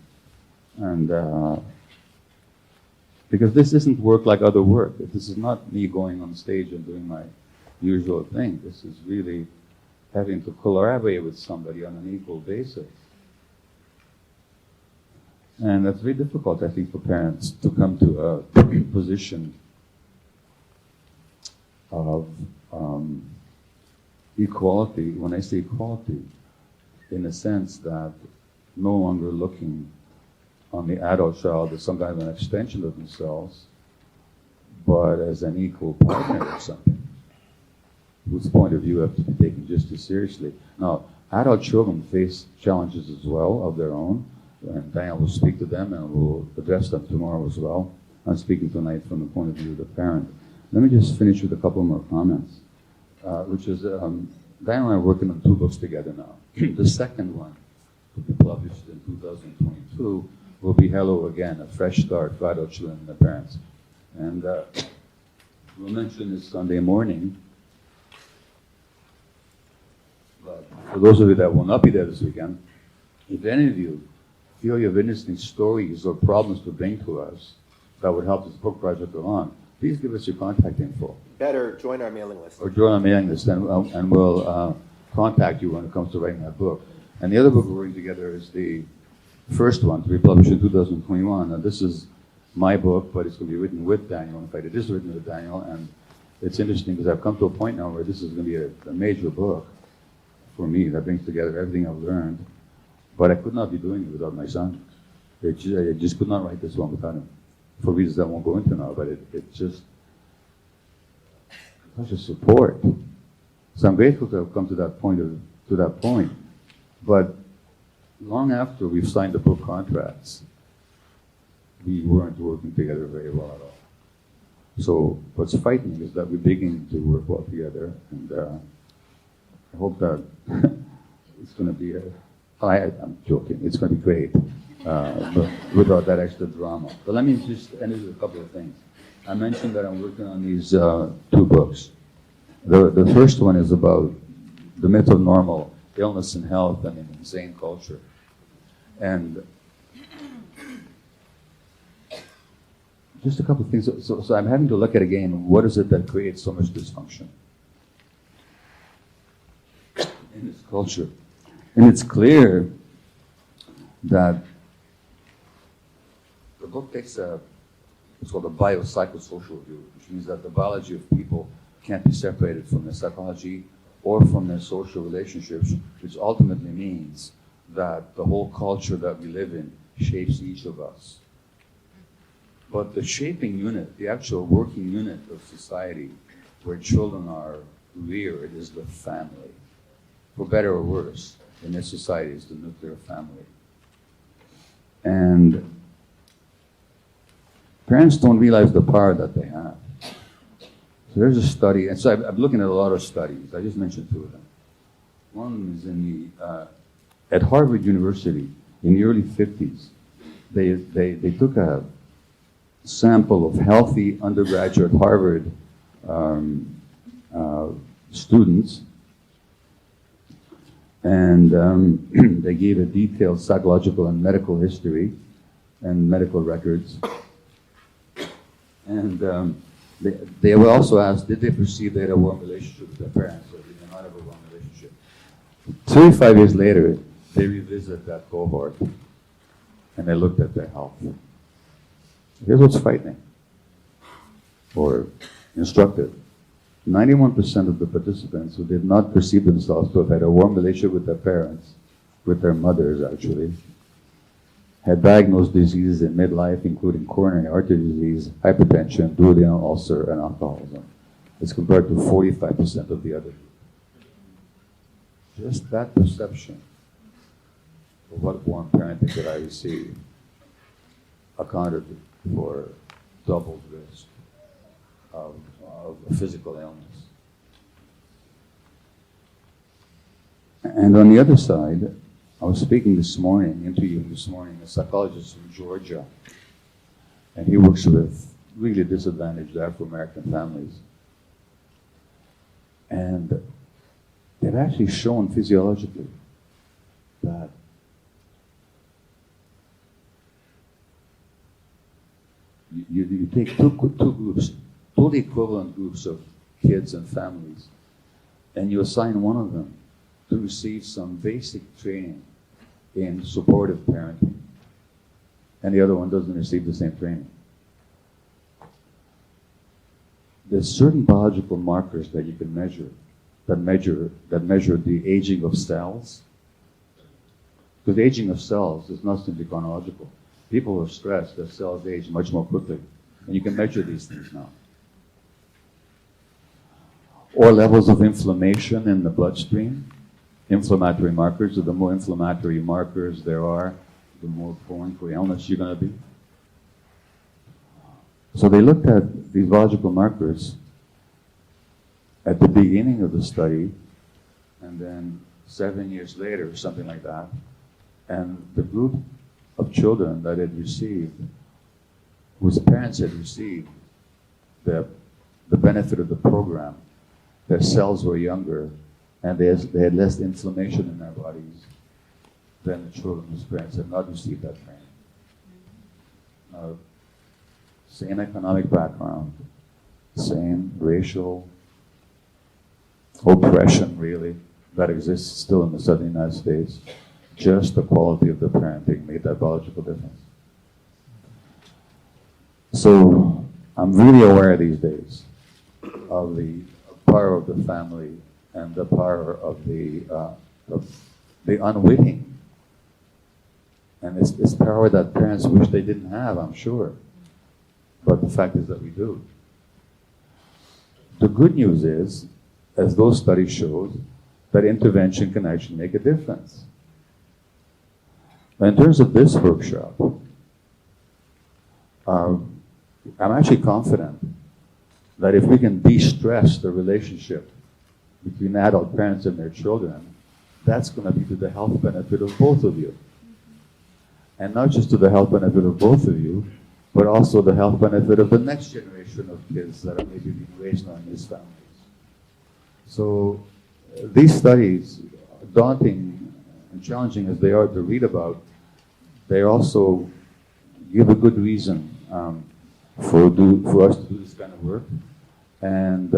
And because this isn't work like other work. This is not me going on stage and doing my usual thing. This is really having to collaborate with somebody on an equal basis. And that's very difficult, I think, for parents to come to a position of equality. When I say equality, in the sense that no longer looking on the adult child as some kind of an extension of themselves, but as an equal partner or something, whose point of view have to be taken just as seriously. Now, adult children face challenges as well of their own, and Daniel will speak to them and we'll address them tomorrow as well. I'm speaking tonight from the point of view of the parent. Let me just finish with a couple more comments, which is, Daniel and I are working on 2 books together now. The second one will be published in 2022, will be Hello Again, a fresh start for adult children and their parents. And we'll mention this Sunday morning. But for those of you that will not be there this weekend, if any of you feel you have interesting stories or problems to bring to us that would help this book project along, please give us your contact info. Better join our mailing list. Or join our mailing list, and we'll contact you when it comes to writing that book. And the other book we're working together is the first one to be published in 2021. Now, this is my book, but it's going to be written with Daniel. In fact, it is written with Daniel, and it's interesting because I've come to a point now where this is going to be a major book for me that brings together everything I've learned. But I could not be doing it without my son. I just could not write this one without him, for reasons I won't go into now, but it's just such a support. So I'm grateful to have come to that point. But long after we've signed the book contracts, we weren't working together very well at all. So what's frightening is that we're beginning to work well together, and I hope that it's going to be I'm joking, it's going to be great, but without that extra drama. But let me just end with a couple of things. I mentioned that I'm working on these 2 books. The first one is about the myth of normal illness and health and an insane culture. And just a couple of things. So I'm having to look at again, what is it that creates so much dysfunction in this culture? And it's clear that the book takes what's called a biopsychosocial view, which means that the biology of people can't be separated from their psychology or from their social relationships, which ultimately means that the whole culture that we live in shapes each of us. But the shaping unit, the actual working unit of society, where children are reared, is the family. For better or worse, in this society, is the nuclear family. And parents don't realize the power that they have. So there's a study, and so I'm looking at a lot of studies. I just mentioned two of them. One is in at Harvard University in the early 50s. They took a sample of healthy undergraduate Harvard students, and they gave a detailed psychological and medical history and medical records. And they were also asked, did they perceive they had a warm relationship with their parents, or did they not have a warm relationship? 35 years later, they revisit that cohort, and they looked at their health. Here's what's frightening, or instructive. 91% of the participants who did not perceive themselves to have had a warm relationship with their parents, with their mothers actually, had diagnosed diseases in midlife, including coronary artery disease, hypertension, duodenal ulcer, and alcoholism, as compared to 45% of the other group. Just that perception of what warm parenting did I receive accounted for doubled risk of physical illness. And on the other side, I was speaking this morning, interviewing this morning, a psychologist from Georgia, and he works with really disadvantaged Afro-American families. And they've actually shown physiologically that you take two groups, totally equivalent groups of kids and families, and you assign one of them to receive some basic training in supportive parenting, and the other one doesn't receive the same training. There's certain biological markers that you can measure that measure the aging of cells. Because the aging of cells is not simply chronological. People who are stressed, their cells age much more quickly, and you can measure these things now. Or levels of inflammation in the bloodstream. Inflammatory markers, so the more inflammatory markers there are, the more prone for illness you're going to be. So they looked at these biological markers at the beginning of the study, and then 7 years later, or something like that, and the group of children that had received, whose parents had received the benefit of the program, their cells were younger, and they had less inflammation in their bodies than the children whose parents had not received that training. Same economic background, same racial oppression, really, that exists still in the southern United States. Just the quality of the parenting made that biological difference. So I'm really aware these days of the power of the family and the power of the unwitting. And it's power that parents wish they didn't have, I'm sure. But the fact is that we do. The good news is, as those studies showed, that intervention can actually make a difference. In terms of this workshop, I'm actually confident that if we can de-stress the relationship between adult parents and their children, that's going to be to the health benefit of both of you. And not just to the health benefit of both of you, but also the health benefit of the next generation of kids that are maybe being raised on these families. So these studies, daunting and challenging as they are to read about, they also give a good reason for us to do this kind of work. And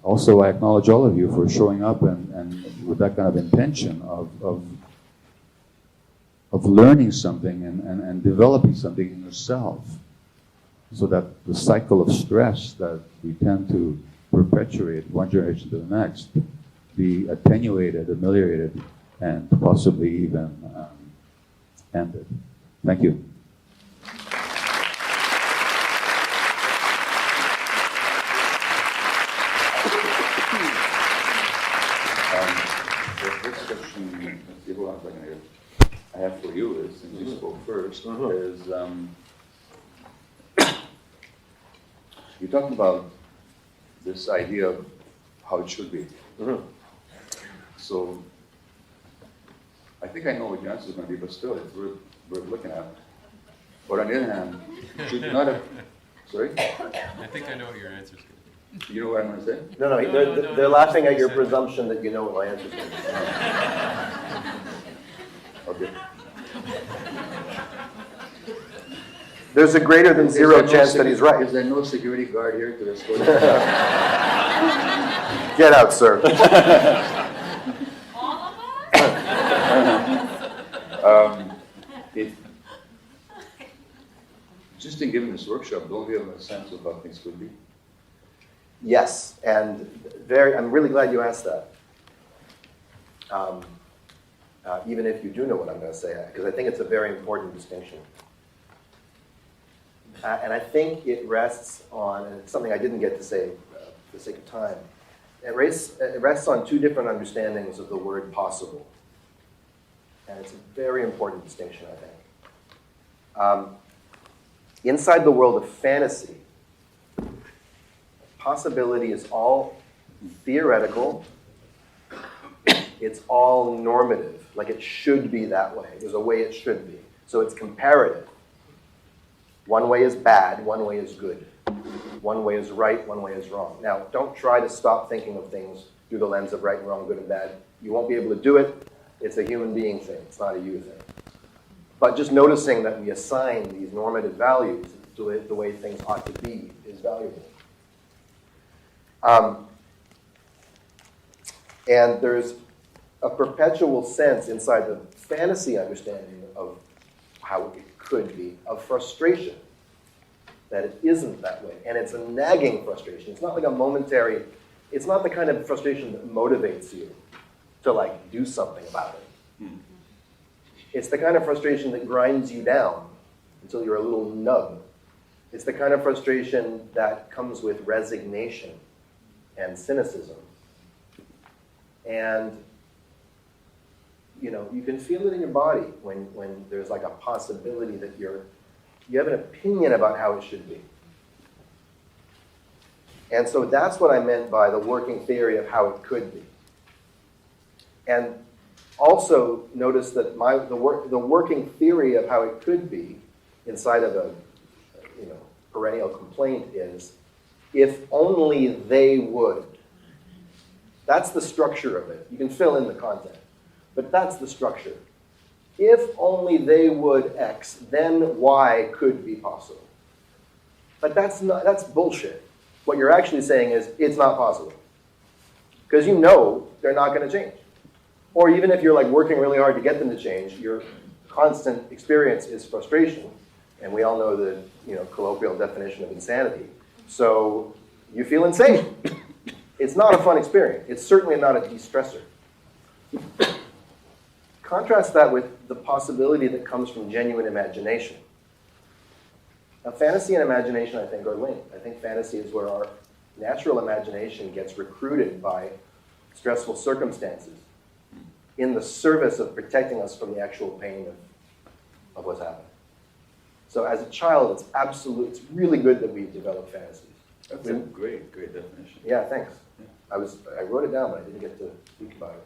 also, I acknowledge all of you for showing up and with that kind of intention of learning something and developing something in yourself, so that the cycle of stress that we tend to perpetuate one generation to the next be attenuated, ameliorated, and possibly even ended. Thank you. The first question, let's see, hold on a second here. I have for you is, since you spoke first, is you're talking about this idea of how it should be. So I think I know what your answer is going to be, but still, it's worth looking at. But on the other hand, should not have. Sorry? I think I know what your answer is going to be. You know what I'm going to say? No, they're laughing at your presumption that you know what my answer is. Okay. There's a greater than zero chance that he's right. Is there no security guard here to escort? Get out, sir. All of us? Just in giving this workshop, don't we have a sense of how things could be? Yes, and I'm really glad you asked that. Even if you do know what I'm going to say, because I think it's a very important distinction. And I think it rests on, and it's something I didn't get to say for the sake of time, it rests on two different understandings of the word possible. And it's a very important distinction, I think. Inside the world of fantasy, possibility is all theoretical, it's all normative, like it should be that way. There's a way it should be. So it's comparative. One way is bad, one way is good. One way is right, one way is wrong. Now, don't try to stop thinking of things through the lens of right and wrong, good and bad. You won't be able to do it. It's a human being thing. It's not a you thing. But just noticing that we assign these normative values to the way things ought to be is valuable. And there's a perpetual sense inside the fantasy understanding of how it could be, of frustration, that it isn't that way. And it's a nagging frustration. It's not like a momentary, it's not the kind of frustration that motivates you to like do something about it. It's the kind of frustration that grinds you down until you're a little nub. It's the kind of frustration that comes with resignation and cynicism. And you can feel it in your body when there's like a possibility that you have an opinion about how it should be. And so that's what I meant by the working theory of how it could be. And also notice that the working theory of how it could be inside of a perennial complaint is, if only they would. That's the structure of it. You can fill in the content, but that's the structure. If only they would X, then Y could be possible. But that's bullshit. What you're actually saying is, it's not possible. Because you know they're not going to change. Or even if you're like working really hard to get them to change, your constant experience is frustration. And we all know the colloquial definition of insanity. So you feel insane. It's not a fun experience. It's certainly not a de-stressor. Contrast that with the possibility that comes from genuine imagination. Now, fantasy and imagination, I think, are linked. I think fantasy is where our natural imagination gets recruited by stressful circumstances in the service of protecting us from the actual pain of what's happening. So as a child, it's really good that we develop fantasies. That's a great definition. Yeah, thanks. Yeah. I wrote it down, but I didn't get to speak about it.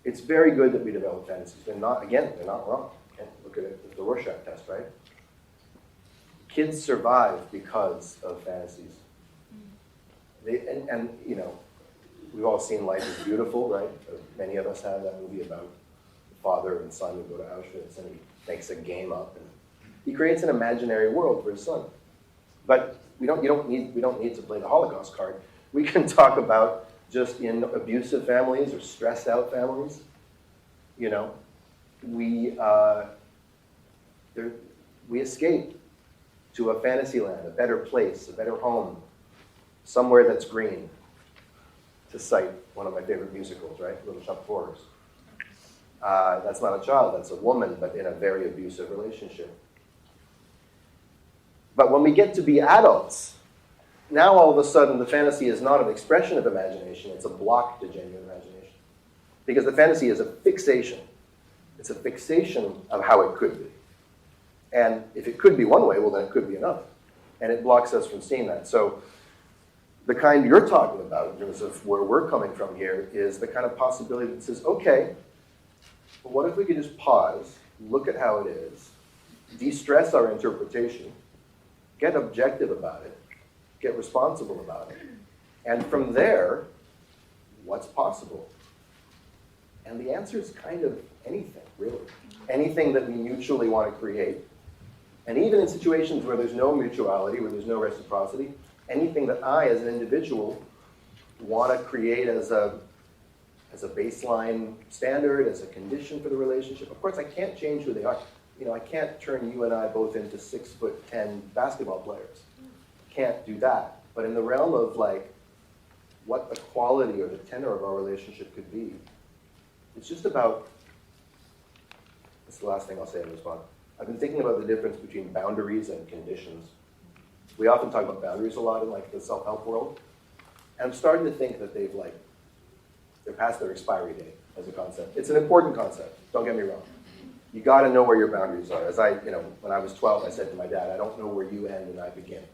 It's very good that we develop fantasies. They're not wrong. Look at it, the Rorschach test, right? Kids survive because of fantasies. We've all seen Life is Beautiful, right? Many of us have that movie about the father and son who go to Auschwitz, and he makes a game up, and he creates an imaginary world for his son. But we don't need to play the Holocaust card. We can talk about just in abusive families or stressed out families. You know, we escape to a fantasy land, a better place, a better home, somewhere that's green. To cite one of my favorite musicals, right? Little Shop of Horrors. That's not a child, that's a woman, but in a very abusive relationship. But when we get to be adults, now all of a sudden the fantasy is not an expression of imagination, it's a block to genuine imagination. Because the fantasy is a fixation. It's a fixation of how it could be. And if it could be one way, well then it could be another. And it blocks us from seeing that. So the kind you're talking about, in terms of where we're coming from here, is the kind of possibility that says, okay, but what if we could just pause, look at how it is, de-stress our interpretation, get objective about it, get responsible about it, and from there, what's possible? And the answer is kind of anything, really. Anything that we mutually want to create. And even in situations where there's no mutuality, where there's no reciprocity, anything that I, as an individual, want to create as a baseline standard, as a condition for the relationship. Of course, I can't change who they are. You know, I can't turn you and I both into 6'10" basketball players. Can't do that. But in the realm of like what the quality or the tenor of our relationship could be, it's just about, that's the last thing I'll say in response. I've been thinking about the difference between boundaries and conditions. We often talk about boundaries a lot in like the self-help world. And I'm starting to think that they're past their expiry date as a concept. It's an important concept, don't get me wrong. You gotta know where your boundaries are. As when I was 12, I said to my dad, I don't know where you end and I begin.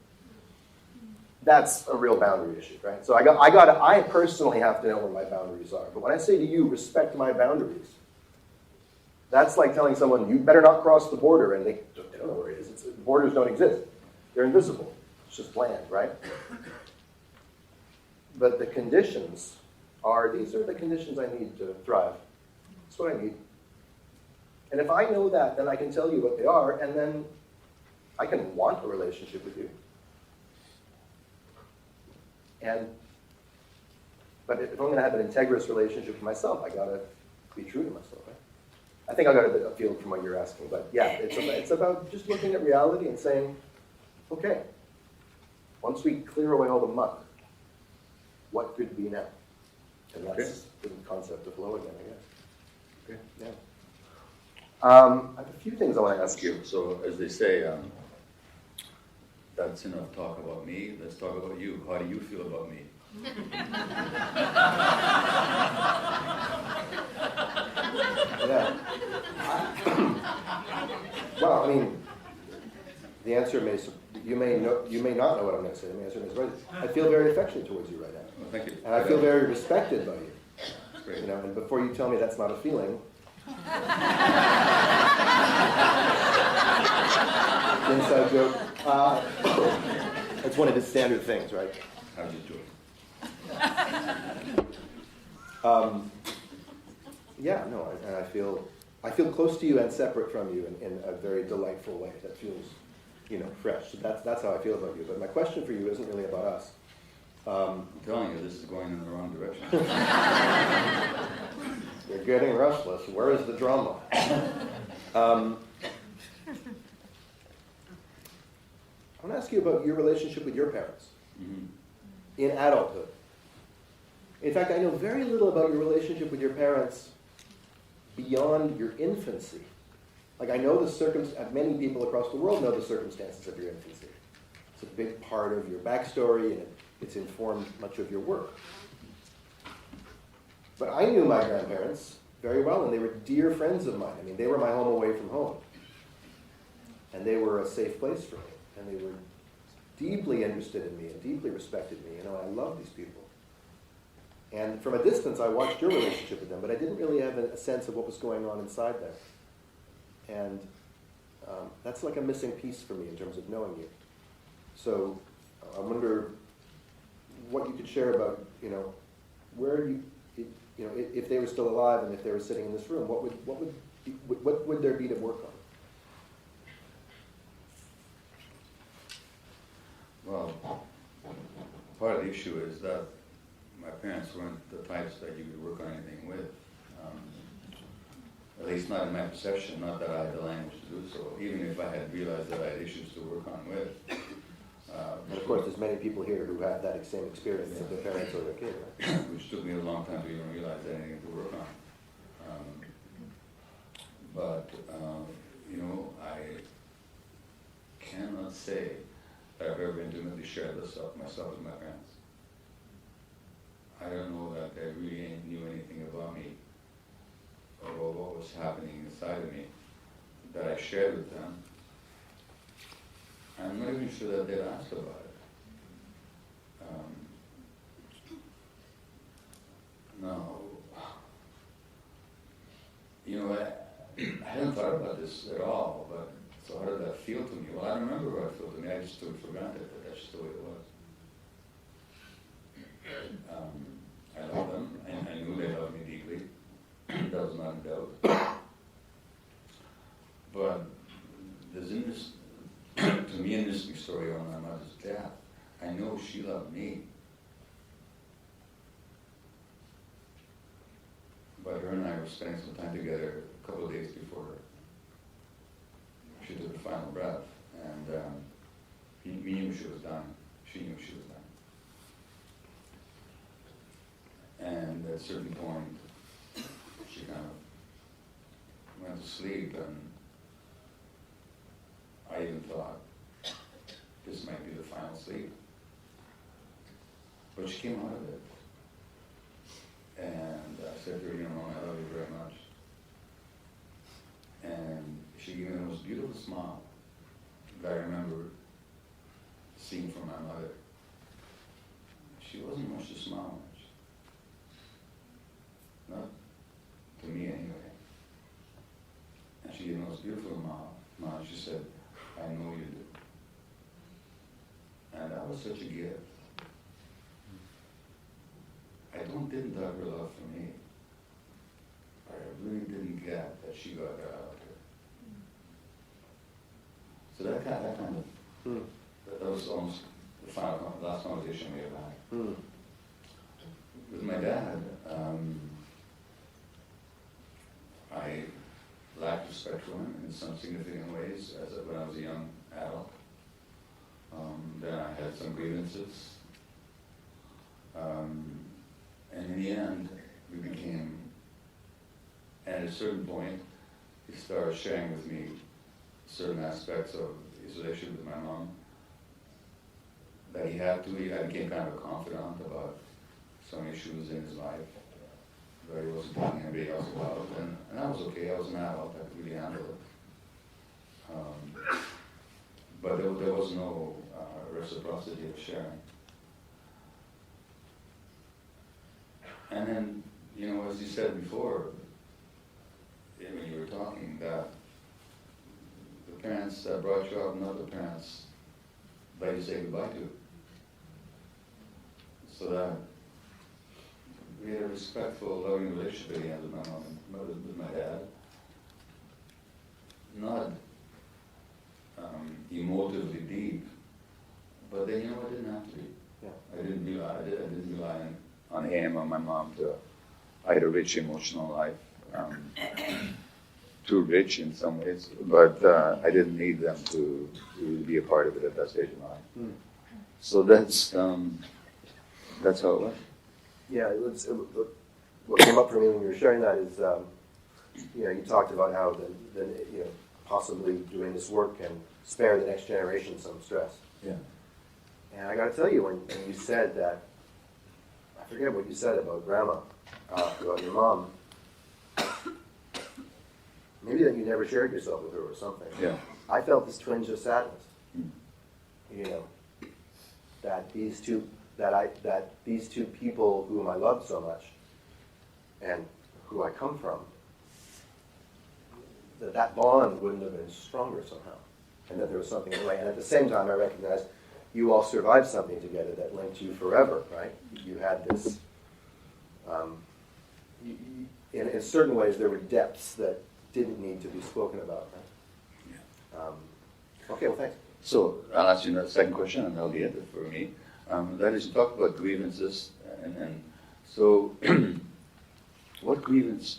That's a real boundary issue, right? So I personally have to know where my boundaries are. But when I say to you, respect my boundaries, that's like telling someone, you better not cross the border, and they don't know where it is. Borders don't exist. They're invisible. It's just land, right? But the conditions these are the conditions I need to thrive. That's what I need. And if I know that, then I can tell you what they are, and then I can want a relationship with you. But if I'm going to have an integrous relationship with myself, I got to be true to myself, right? I think I got a bit afield from what you're asking, but yeah, it's about just looking at reality and saying, okay, once we clear away all the muck, what could be now? And that's the concept of flow again, I guess. Okay. Yeah. I have a few things I want to ask you. So, as they say, that's enough talk about me. Let's talk about you. How do you feel about me? Yeah. Well, I mean, the answer you may not know what I'm going to say. The answer may surprise you. I feel very affectionate towards you right now. Well, thank you. And I feel very respected by you. Great. You know, and before you tell me that's not a feeling, inside joke. It's one of his standard things, right? How's your joy? Yeah, no, and I feel close to you and separate from you in a very delightful way that feels, fresh. So that's how I feel about you. But my question for you isn't really about us. I'm telling you, this is going in the wrong direction. You're getting restless. Where is the drama? I want to ask you about your relationship with your parents in adulthood. In fact, I know very little about your relationship with your parents beyond your infancy. Like I know many people across the world know the circumstances of your infancy. It's a big part of your backstory, and it's informed much of your work. But I knew my grandparents very well, and they were dear friends of mine. I mean, they were my home away from home. And they were a safe place for me. And they were deeply interested in me and deeply respected me. I love these people. And from a distance, I watched your relationship with them, but I didn't really have a sense of what was going on inside there. And that's like a missing piece for me in terms of knowing you. So I wonder what you could share about, where if they were still alive and if they were sitting in this room, what would there be to work on? Well, part of the issue is that my parents weren't the types that you could work on anything with. At least not in my perception, not that I had the language to do so, even if I had realized that I had issues to work on with. And of course, there's many people here who have that same experience of their parents or their kid, right? Which took me a long time to even realize I had anything to work on. But you know, I cannot say that I've ever intimately shared myself with my parents. I don't know that they really knew anything about me or what was happening inside of me that I shared with them. I'm not even sure that they'd ask about it. No. You know, I hadn't thought about this at all, but so how did that feel to me? Well, I don't remember how it felt to me. I just took it for granted that that's just the way it was. I loved them, and I knew they loved me deeply. That was not in doubt. But there's to me, an interesting story on my mother's death. I know she loved me. But her and I were spending some time together a couple of days before she took her final breath. And we knew she was dying. She knew she was dying. And at a certain point, she kind of went to sleep, and I even thought, this might be the final sleep. But she came out of it. And I said to her, you know, Mom, I love you very much. And she gave me the most beautiful smile that I remember seeing from my mother. She wasn't much to smile much. Not to me anyway. And she gave me the most beautiful smile. She said, I know you do. And that was such a gift. I didn't have her love for me. I really didn't get that she got that out of her. So that was almost the last conversation we ever had. With my dad, I lacked respect for him in some significant ways when I was a young adult. Then I had some grievances. And in the end, we became, and at a certain point, he started sharing with me certain aspects of his relationship with my mom that he had to. I became kind of a confidant about some issues in his life that he wasn't telling anybody else about. And that was okay. I was an adult. I could really handle it. But there was no reciprocity of sharing. And then, you know, as you said before, when you were talking, that the parents that brought you up, not the parents that you say goodbye to. So that we had a respectful, loving relationship at the end with my mom and with my dad. Not emotively deep, but then, you know, it didn't have to be. Yeah. I didn't rely on him or my mom I had a rich emotional life, too rich in some ways, but I didn't need them to be a part of it at that stage of life. So that's how it was. Yeah, what came up for me when you were sharing that is, you know, you talked about how you know, possibly doing this work can spare the next generation some stress. Yeah. And I got to tell you, when you said that, I forget what you said about grandma, about your mom. Maybe that you never shared yourself with her or something. Yeah. I felt this twinge of sadness. You know, that these two people whom I loved so much, and who I come from, that bond wouldn't have been stronger somehow, and that there was something in the way. And at the same time, I recognized you all survived something together that linked you forever, right? You had this. In certain ways, there were depths that didn't need to be spoken about, right? Yeah. Okay, well, thanks. So I'll ask you the second question, and that'll be it for me. That is, you talked about grievances, and so what grievance?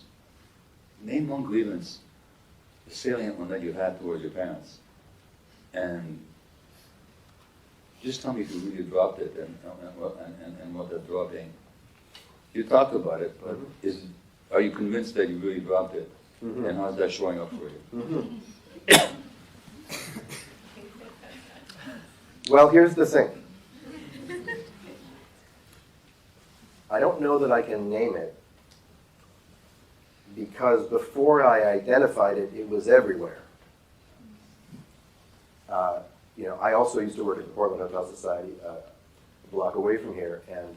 Name one grievance, the salient one that you had towards your parents, and just tell me if you really dropped it and what that dropping. You talked about it, but are you convinced that you really dropped it? Mm-hmm. And how's that showing up for you? Mm-hmm. Well, here's the thing. I don't know that I can name it, because before I identified it, it was everywhere. I also used to work at the Portland Hotel Society, a block away from here, and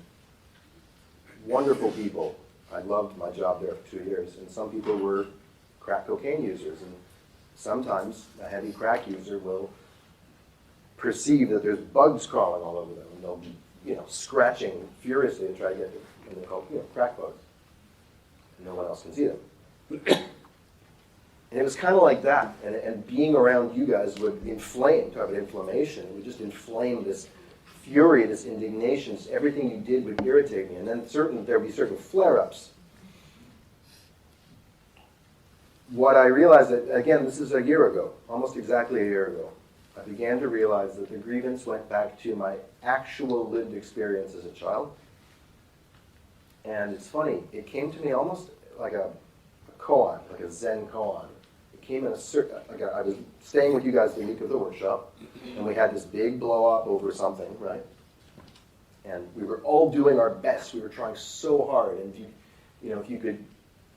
wonderful people. I loved my job there for 2 years, and some people were crack cocaine users, and sometimes a heavy crack user will perceive that there's bugs crawling all over them, and they'll be, scratching furiously to try to get them, and they're called, crack bugs, and no one else can see them. And it was kind of like that, and being around you guys would inflame, talk about inflammation, it would just inflame this fury, this indignation, everything you did would irritate me, and then there would be certain flare-ups. What I realized, that again, this is a year ago, almost exactly a year ago, I began to realize that the grievance went back to my actual lived experience as a child. And it's funny, it came to me almost like a koan, like a Zen koan. It came in I was staying with you guys the week of the workshop, and we had this big blow-up over something, right? And we were all doing our best. We were trying so hard. And if you could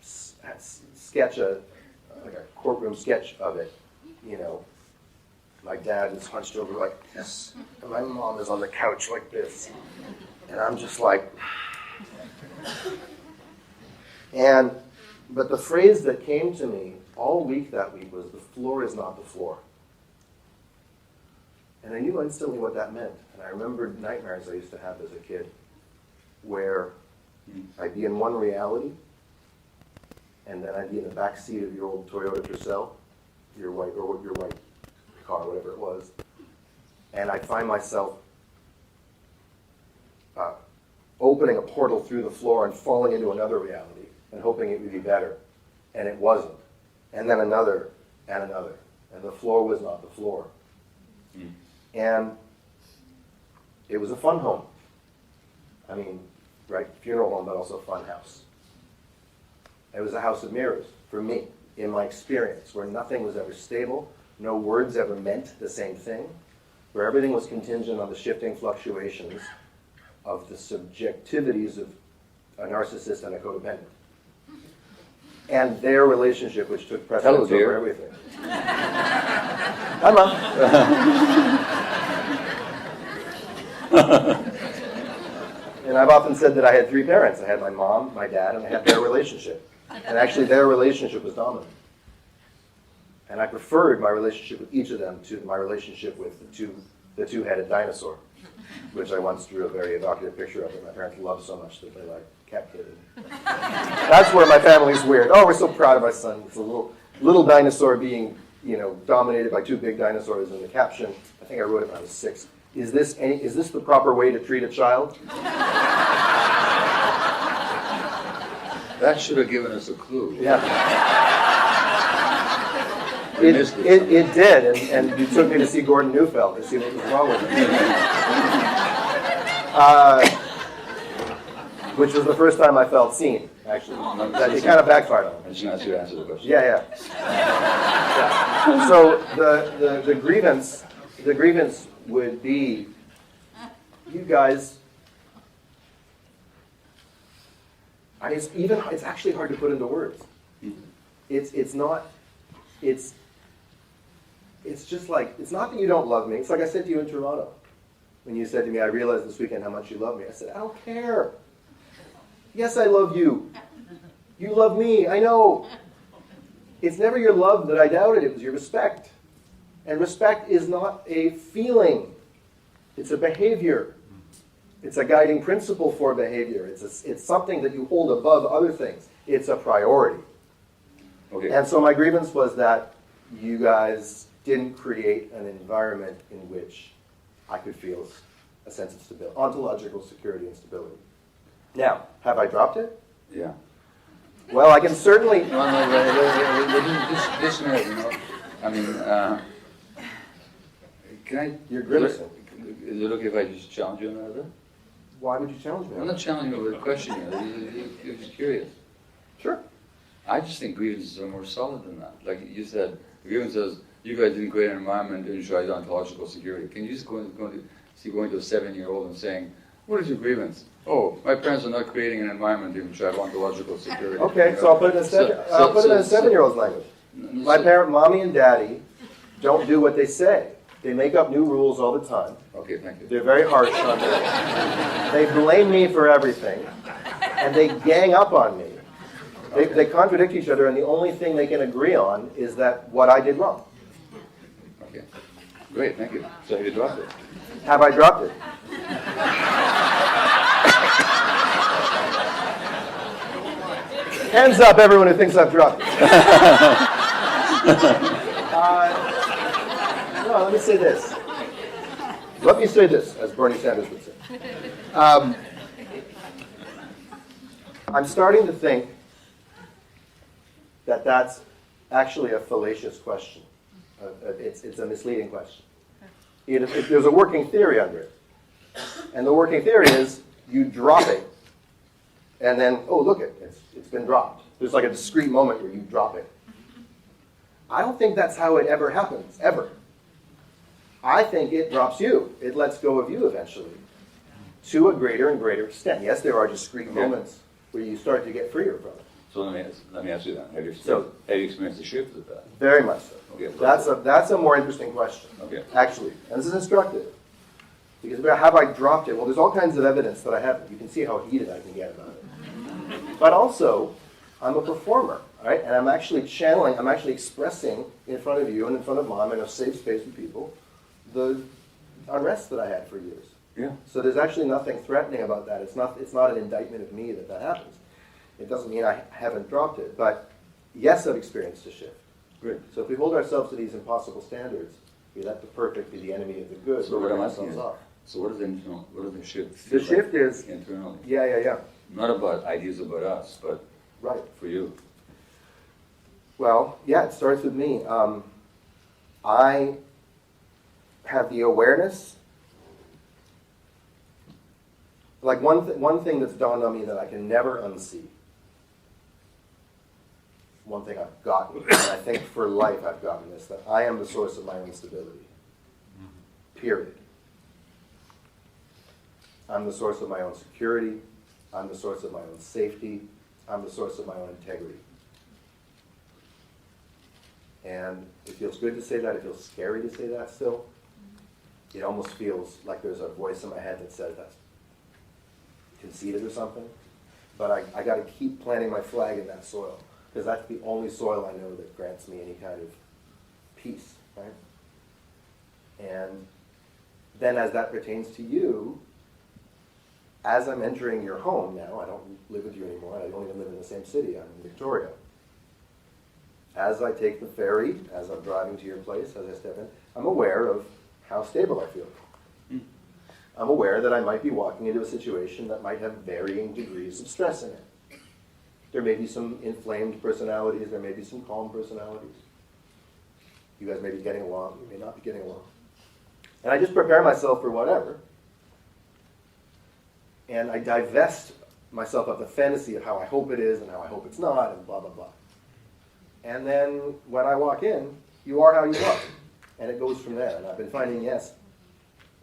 sketch a courtroom sketch of it, my dad is hunched over like this, and my mom is on the couch like this, and I'm just like, but the phrase that came to me all week that week was, the floor is not the floor. And I knew instantly what that meant. And I remembered nightmares I used to have as a kid, where I'd be in one reality, and then I'd be in the back seat of your old Toyota Tercel, your white car, whatever it was, and I'd find myself opening a portal through the floor and falling into another reality and hoping it would be better, and it wasn't. And then another, and the floor was not the floor. And it was a fun home. I mean, right, funeral home, but also fun house. It was a house of mirrors for me, in my experience, where nothing was ever stable, no words ever meant the same thing, where everything was contingent on the shifting fluctuations of the subjectivities of a narcissist and a codependent. And their relationship, which took precedence over everything. Hi, Mom. And I've often said that I had three parents. I had my mom, my dad, and I had their relationship. And actually, their relationship was dominant. And I preferred my relationship with each of them to my relationship with the two-headed dinosaur, which I once drew a very evocative picture of that my parents loved so much that they kept it. That's where my family's weird. Oh, we're so proud of our son. It's a little dinosaur being, dominated by two big dinosaurs. And the caption, I think I wrote it when I was 6. Is this the proper way to treat a child? That should have given us a clue. Yeah. It did, and you took me to see Gordon Neufeld to see what was wrong with it. Which was the first time I felt seen, actually. It kind of backfired on me. I should ask you to answer the question. Yeah. So the grievance would be, you guys. It's actually hard to put into words. It's just like, it's not that you don't love me. It's like I said to you in Toronto. When you said to me, I realized this weekend how much you love me. I said, I don't care. Yes, I love you. You love me, I know. It's never your love that I doubted, it was your respect. And respect is not a feeling. It's a behavior. It's a guiding principle for behavior. It's something that you hold above other things. It's a priority. Okay. And so my grievance was that you guys didn't create an environment in which I could feel a sense of stability, ontological security and stability. Now, have I dropped it? Yeah. Well, I can certainly. No, this minute, you know. I mean, can I? You're grimacing. Is it okay if I just challenge you on that a bit? Why would you challenge me? I'm not challenging you with a question. You're just curious. Sure. I just think grievances are more solid than that. Like you said, the grievance says, you guys didn't create an environment to ensure ontological security. Can you just go to a 7-year-old and saying, what is your grievance? Oh, my parents are not creating an environment to ensure ontological security. Okay, so I'll put it in a 7-year-old's language. My parent, mommy and daddy, don't do what they say. They make up new rules all the time. Okay, thank you. They're very harsh on me. They blame me for everything, and they gang up on me. They contradict each other, and the only thing they can agree on is that what I did wrong. Okay, great, thank you. So have you dropped it? Have I dropped it? Hands up, everyone who thinks I've dropped it. No, let me say this. Let me say this, as Bernie Sanders would say. I'm starting to think that that's actually a fallacious question. It's a misleading question. There's a working theory under it. And the working theory is you drop it, and then, oh, look, it's been dropped. There's like a discrete moment where you drop it. I don't think that's how it ever happens, ever. I think it drops you. It lets go of you eventually, to a greater and greater extent. Yes, there are discrete moments where you start to get freer from it. So let me ask you that. Have you experienced the shift of that? Very much so. Okay. That's a more interesting question, actually. And this is instructive. Because have I dropped it? Well, there's all kinds of evidence that I haven't. You can see how heated I can get about it. But also, I'm a performer, right? And I'm actually channeling, I'm actually expressing in front of you and in front of Mom in a safe space with people the unrest that I had for years. Yeah. So there's actually nothing threatening about that. It's not an indictment of me that happens. It doesn't mean I haven't dropped it. But yes, I've experienced a shift. Great. So if we hold ourselves to these impossible standards, we let the perfect be the enemy of the good. So what I'm asking is, off. so what is the internal, what is the shift? The shift is internally. Yeah. Not about ideas about us, but Right. for you. Well, yeah, it starts with me. I have the awareness. Like one thing that's dawned on me that I can never unsee. One thing I've gotten, and I think for life I've gotten this, that I am the source of my own stability. Period. I'm the source of my own security. I'm the source of my own safety. I'm the source of my own integrity. And it feels good to say that. It feels scary to say that still. It almost feels like there's a voice in my head that says that's conceited or something. But I got to keep planting my flag in that soil, because that's the only soil I know that grants me any kind of peace, right? And then as that pertains to you, as I'm entering your home now, I don't live with you anymore, I don't even live in the same city, I'm in Victoria. As I take the ferry, as I'm driving to your place, as I step in, I'm aware of how stable I feel. I'm aware that I might be walking into a situation that might have varying degrees of stress in it. There may be some inflamed personalities, there may be some calm personalities. You guys may be getting along, you may not be getting along. And I just prepare myself for whatever. And I divest myself of the fantasy of how I hope it is and how I hope it's not, and blah, blah, blah. And then when I walk in, you are how you are. And it goes from there. And I've been finding, yes,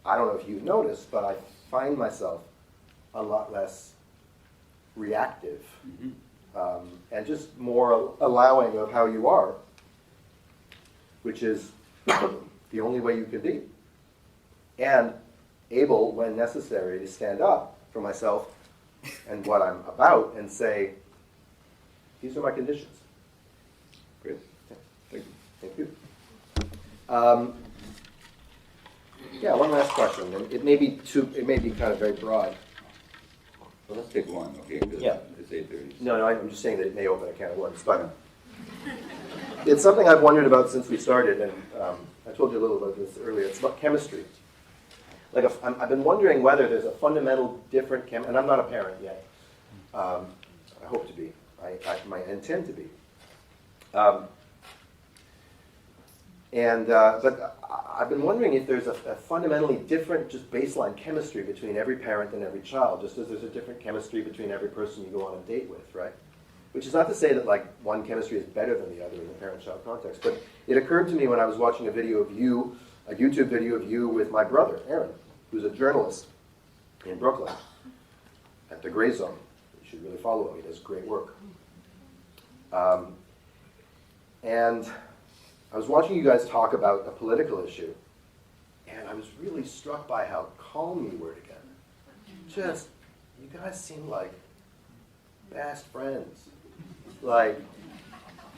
I don't know if you've noticed, but I find myself a lot less reactive and just more allowing of how you are, which is the only way you can be. And able, when necessary, to stand up for myself and what I'm about and say, these are my conditions. Great. Thank you. Thank you. Yeah, one last question. It may be kind of very broad. Well, let's take one, okay? Yeah. It's 8:30. No, I'm just saying that it may open a can of worms. But It's something I've wondered about since we started, and I told you a little about this earlier. It's about chemistry. Like, I've been wondering whether there's a fundamental different and I'm not a parent yet. I hope to be. I intend to be. But I've been wondering if there's a fundamentally different just baseline chemistry between every parent and every child, just as there's a different chemistry between every person you go on a date with, right? Which is not to say that like one chemistry is better than the other in the parent-child context, but it occurred to me when I was watching a video of you, a YouTube video of you with my brother, Aaron, who's a journalist in Brooklyn at the Gray Zone. You should really follow him. He does great work. And I was watching you guys talk about a political issue, and I was really struck by how calm you were together. Just, you guys seem like best friends. Like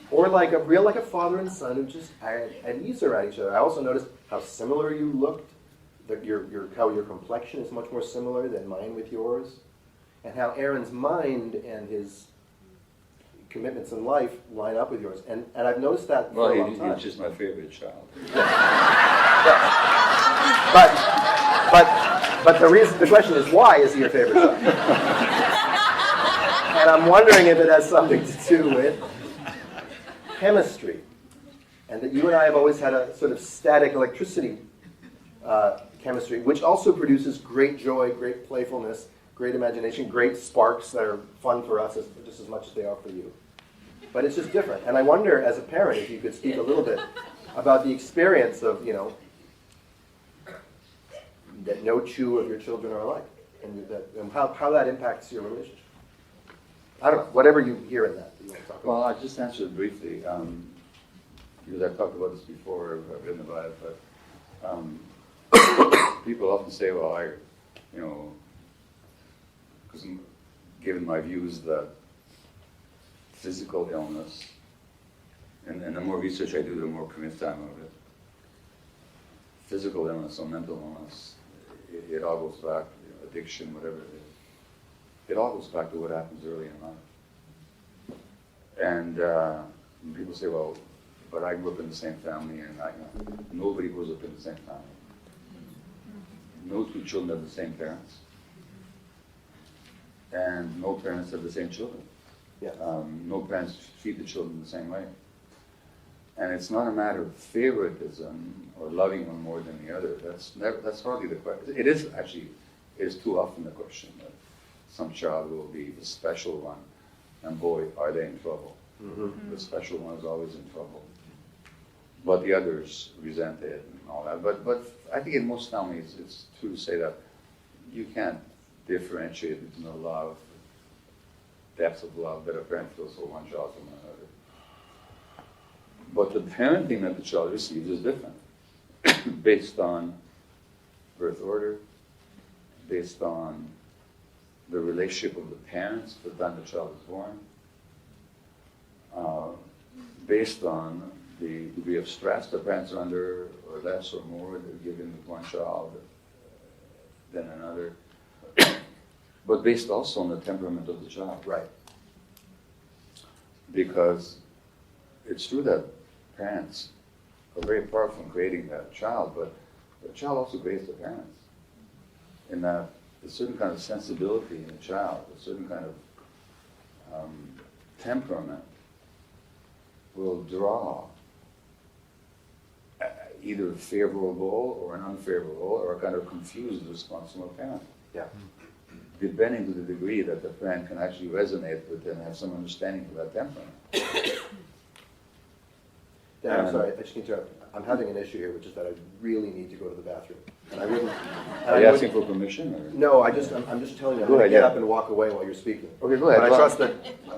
a father and son who just at ease around each other. I also noticed how similar you looked, that how your complexion is much more similar than mine with yours, and how Aaron's mind and his commitments in life line up with yours. And I've noticed that for a long time. He's just my favorite child. But the question is, why is he your favorite child? And I'm wondering if it has something to do with chemistry, and that you and I have always had a sort of static electricity chemistry, which also produces great joy, great playfulness, great imagination, great sparks that are fun for us just as much as they are for you. But it's just different. And I wonder, as a parent, if you could speak a little bit about the experience of, that no two of your children are alike, and how that impacts your relationship. I don't know, whatever you hear in that you want to talk about. Well, I just answered briefly, because I've talked about this before, I've written about it, but people often say, well, because given my views that physical illness, and the more research I do, the more convinced I am of it. Physical illness or mental illness, it all goes back, addiction, whatever it is. It all goes back to what happens early in life. And people say, well, but I grew up in the same family, and nobody grows up in the same family. No two children have the same parents. And no parents have the same children. Yeah. No parents treat the children the same way. And it's not a matter of favoritism or loving one more than the other. That's hardly the question. It is too often the question that some child will be the special one, and boy, are they in trouble. Mm-hmm. The special one is always in trouble. But the others resent it and all that. But I think in most families, it's true to say that you can't differentiate between the love, depths of love that a parent feels for one child from another. But the parenting that the child receives is different, based on birth order, based on the relationship of the parents at the time the child is born, based on the degree of stress the parents are under, or less or more, they're given with one child than another, but based also on the temperament of the child. Right. Because it's true that parents are very powerful in creating that child, but the child also creates the parents. In that a certain kind of sensibility in a child, a certain kind of temperament will draw either a favorable or an unfavorable or a kind of confused response from a parent. Yeah. Depending to the degree that the parent can actually resonate with and have some understanding of that temperament. Dan, I'm sorry, I just need to interrupt. I'm having an issue here, which is that I really need to go to the bathroom. And I wouldn't... Are you asking for permission? Or? No, I'm just telling you, I'm going to get up and walk away while you're speaking. Okay, go ahead. But I trust that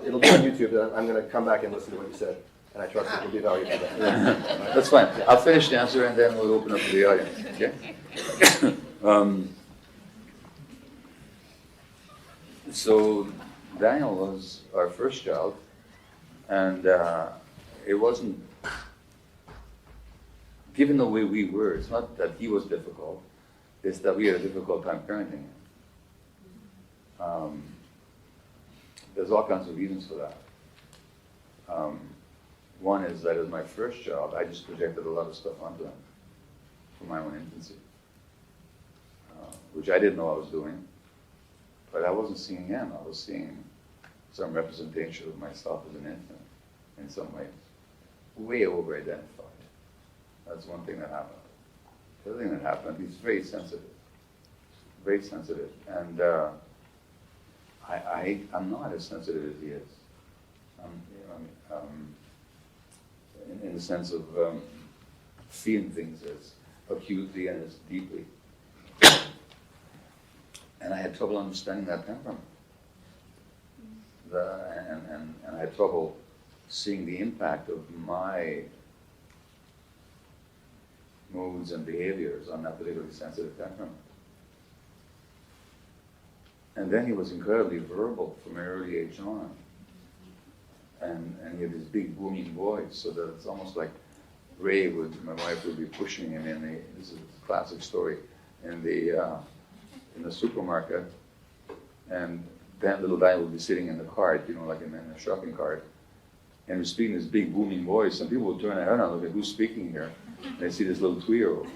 it'll be on YouTube, that I'm going to come back and listen to what you said. And I trust it will be valuable. That's fine. I'll finish the answer and then we'll open up to the audience. Okay? So Daniel was our first child, and it wasn't, given the way we were, it's not that he was difficult, it's that we had a difficult time parenting him. There's all kinds of reasons for that. One is that as my first job, I just projected a lot of stuff onto him from my own infancy, which I didn't know I was doing. But I wasn't seeing him. I was seeing some representation of myself as an infant in some ways, way over-identified. That's one thing that happened. The other thing that happened, he's very sensitive, and I'm not as sensitive as he is. In the sense of seeing things as acutely and as deeply. And I had trouble understanding that temperament. And I had trouble seeing the impact of my moods and behaviors on that particularly sensitive temperament. And then he was incredibly verbal from an early age on. And he had this big booming voice, so that it's almost like Ray my wife would be pushing him this is a classic story, in the supermarket, and that little guy would be sitting in the cart, like in a shopping cart, and was speaking this big booming voice, and people would turn their head and look at who's speaking here. And they see this little 2-year-old.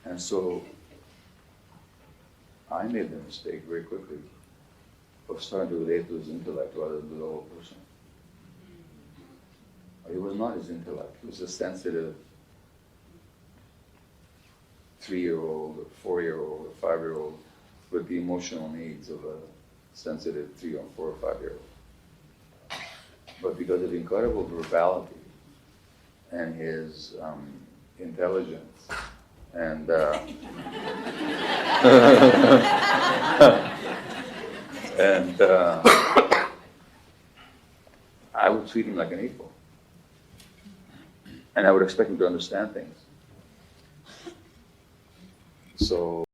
And so I made the mistake very quickly of starting to relate to his intellect rather than to the whole person. It was not his intellect. He was a sensitive 3-year-old, or 4-year-old, or 5-year-old with the emotional needs of a sensitive 3 or 4 or 5-year-old. But because of incredible verbality and his intelligence and and I would treat him like an equal. And I would expect him to understand things. So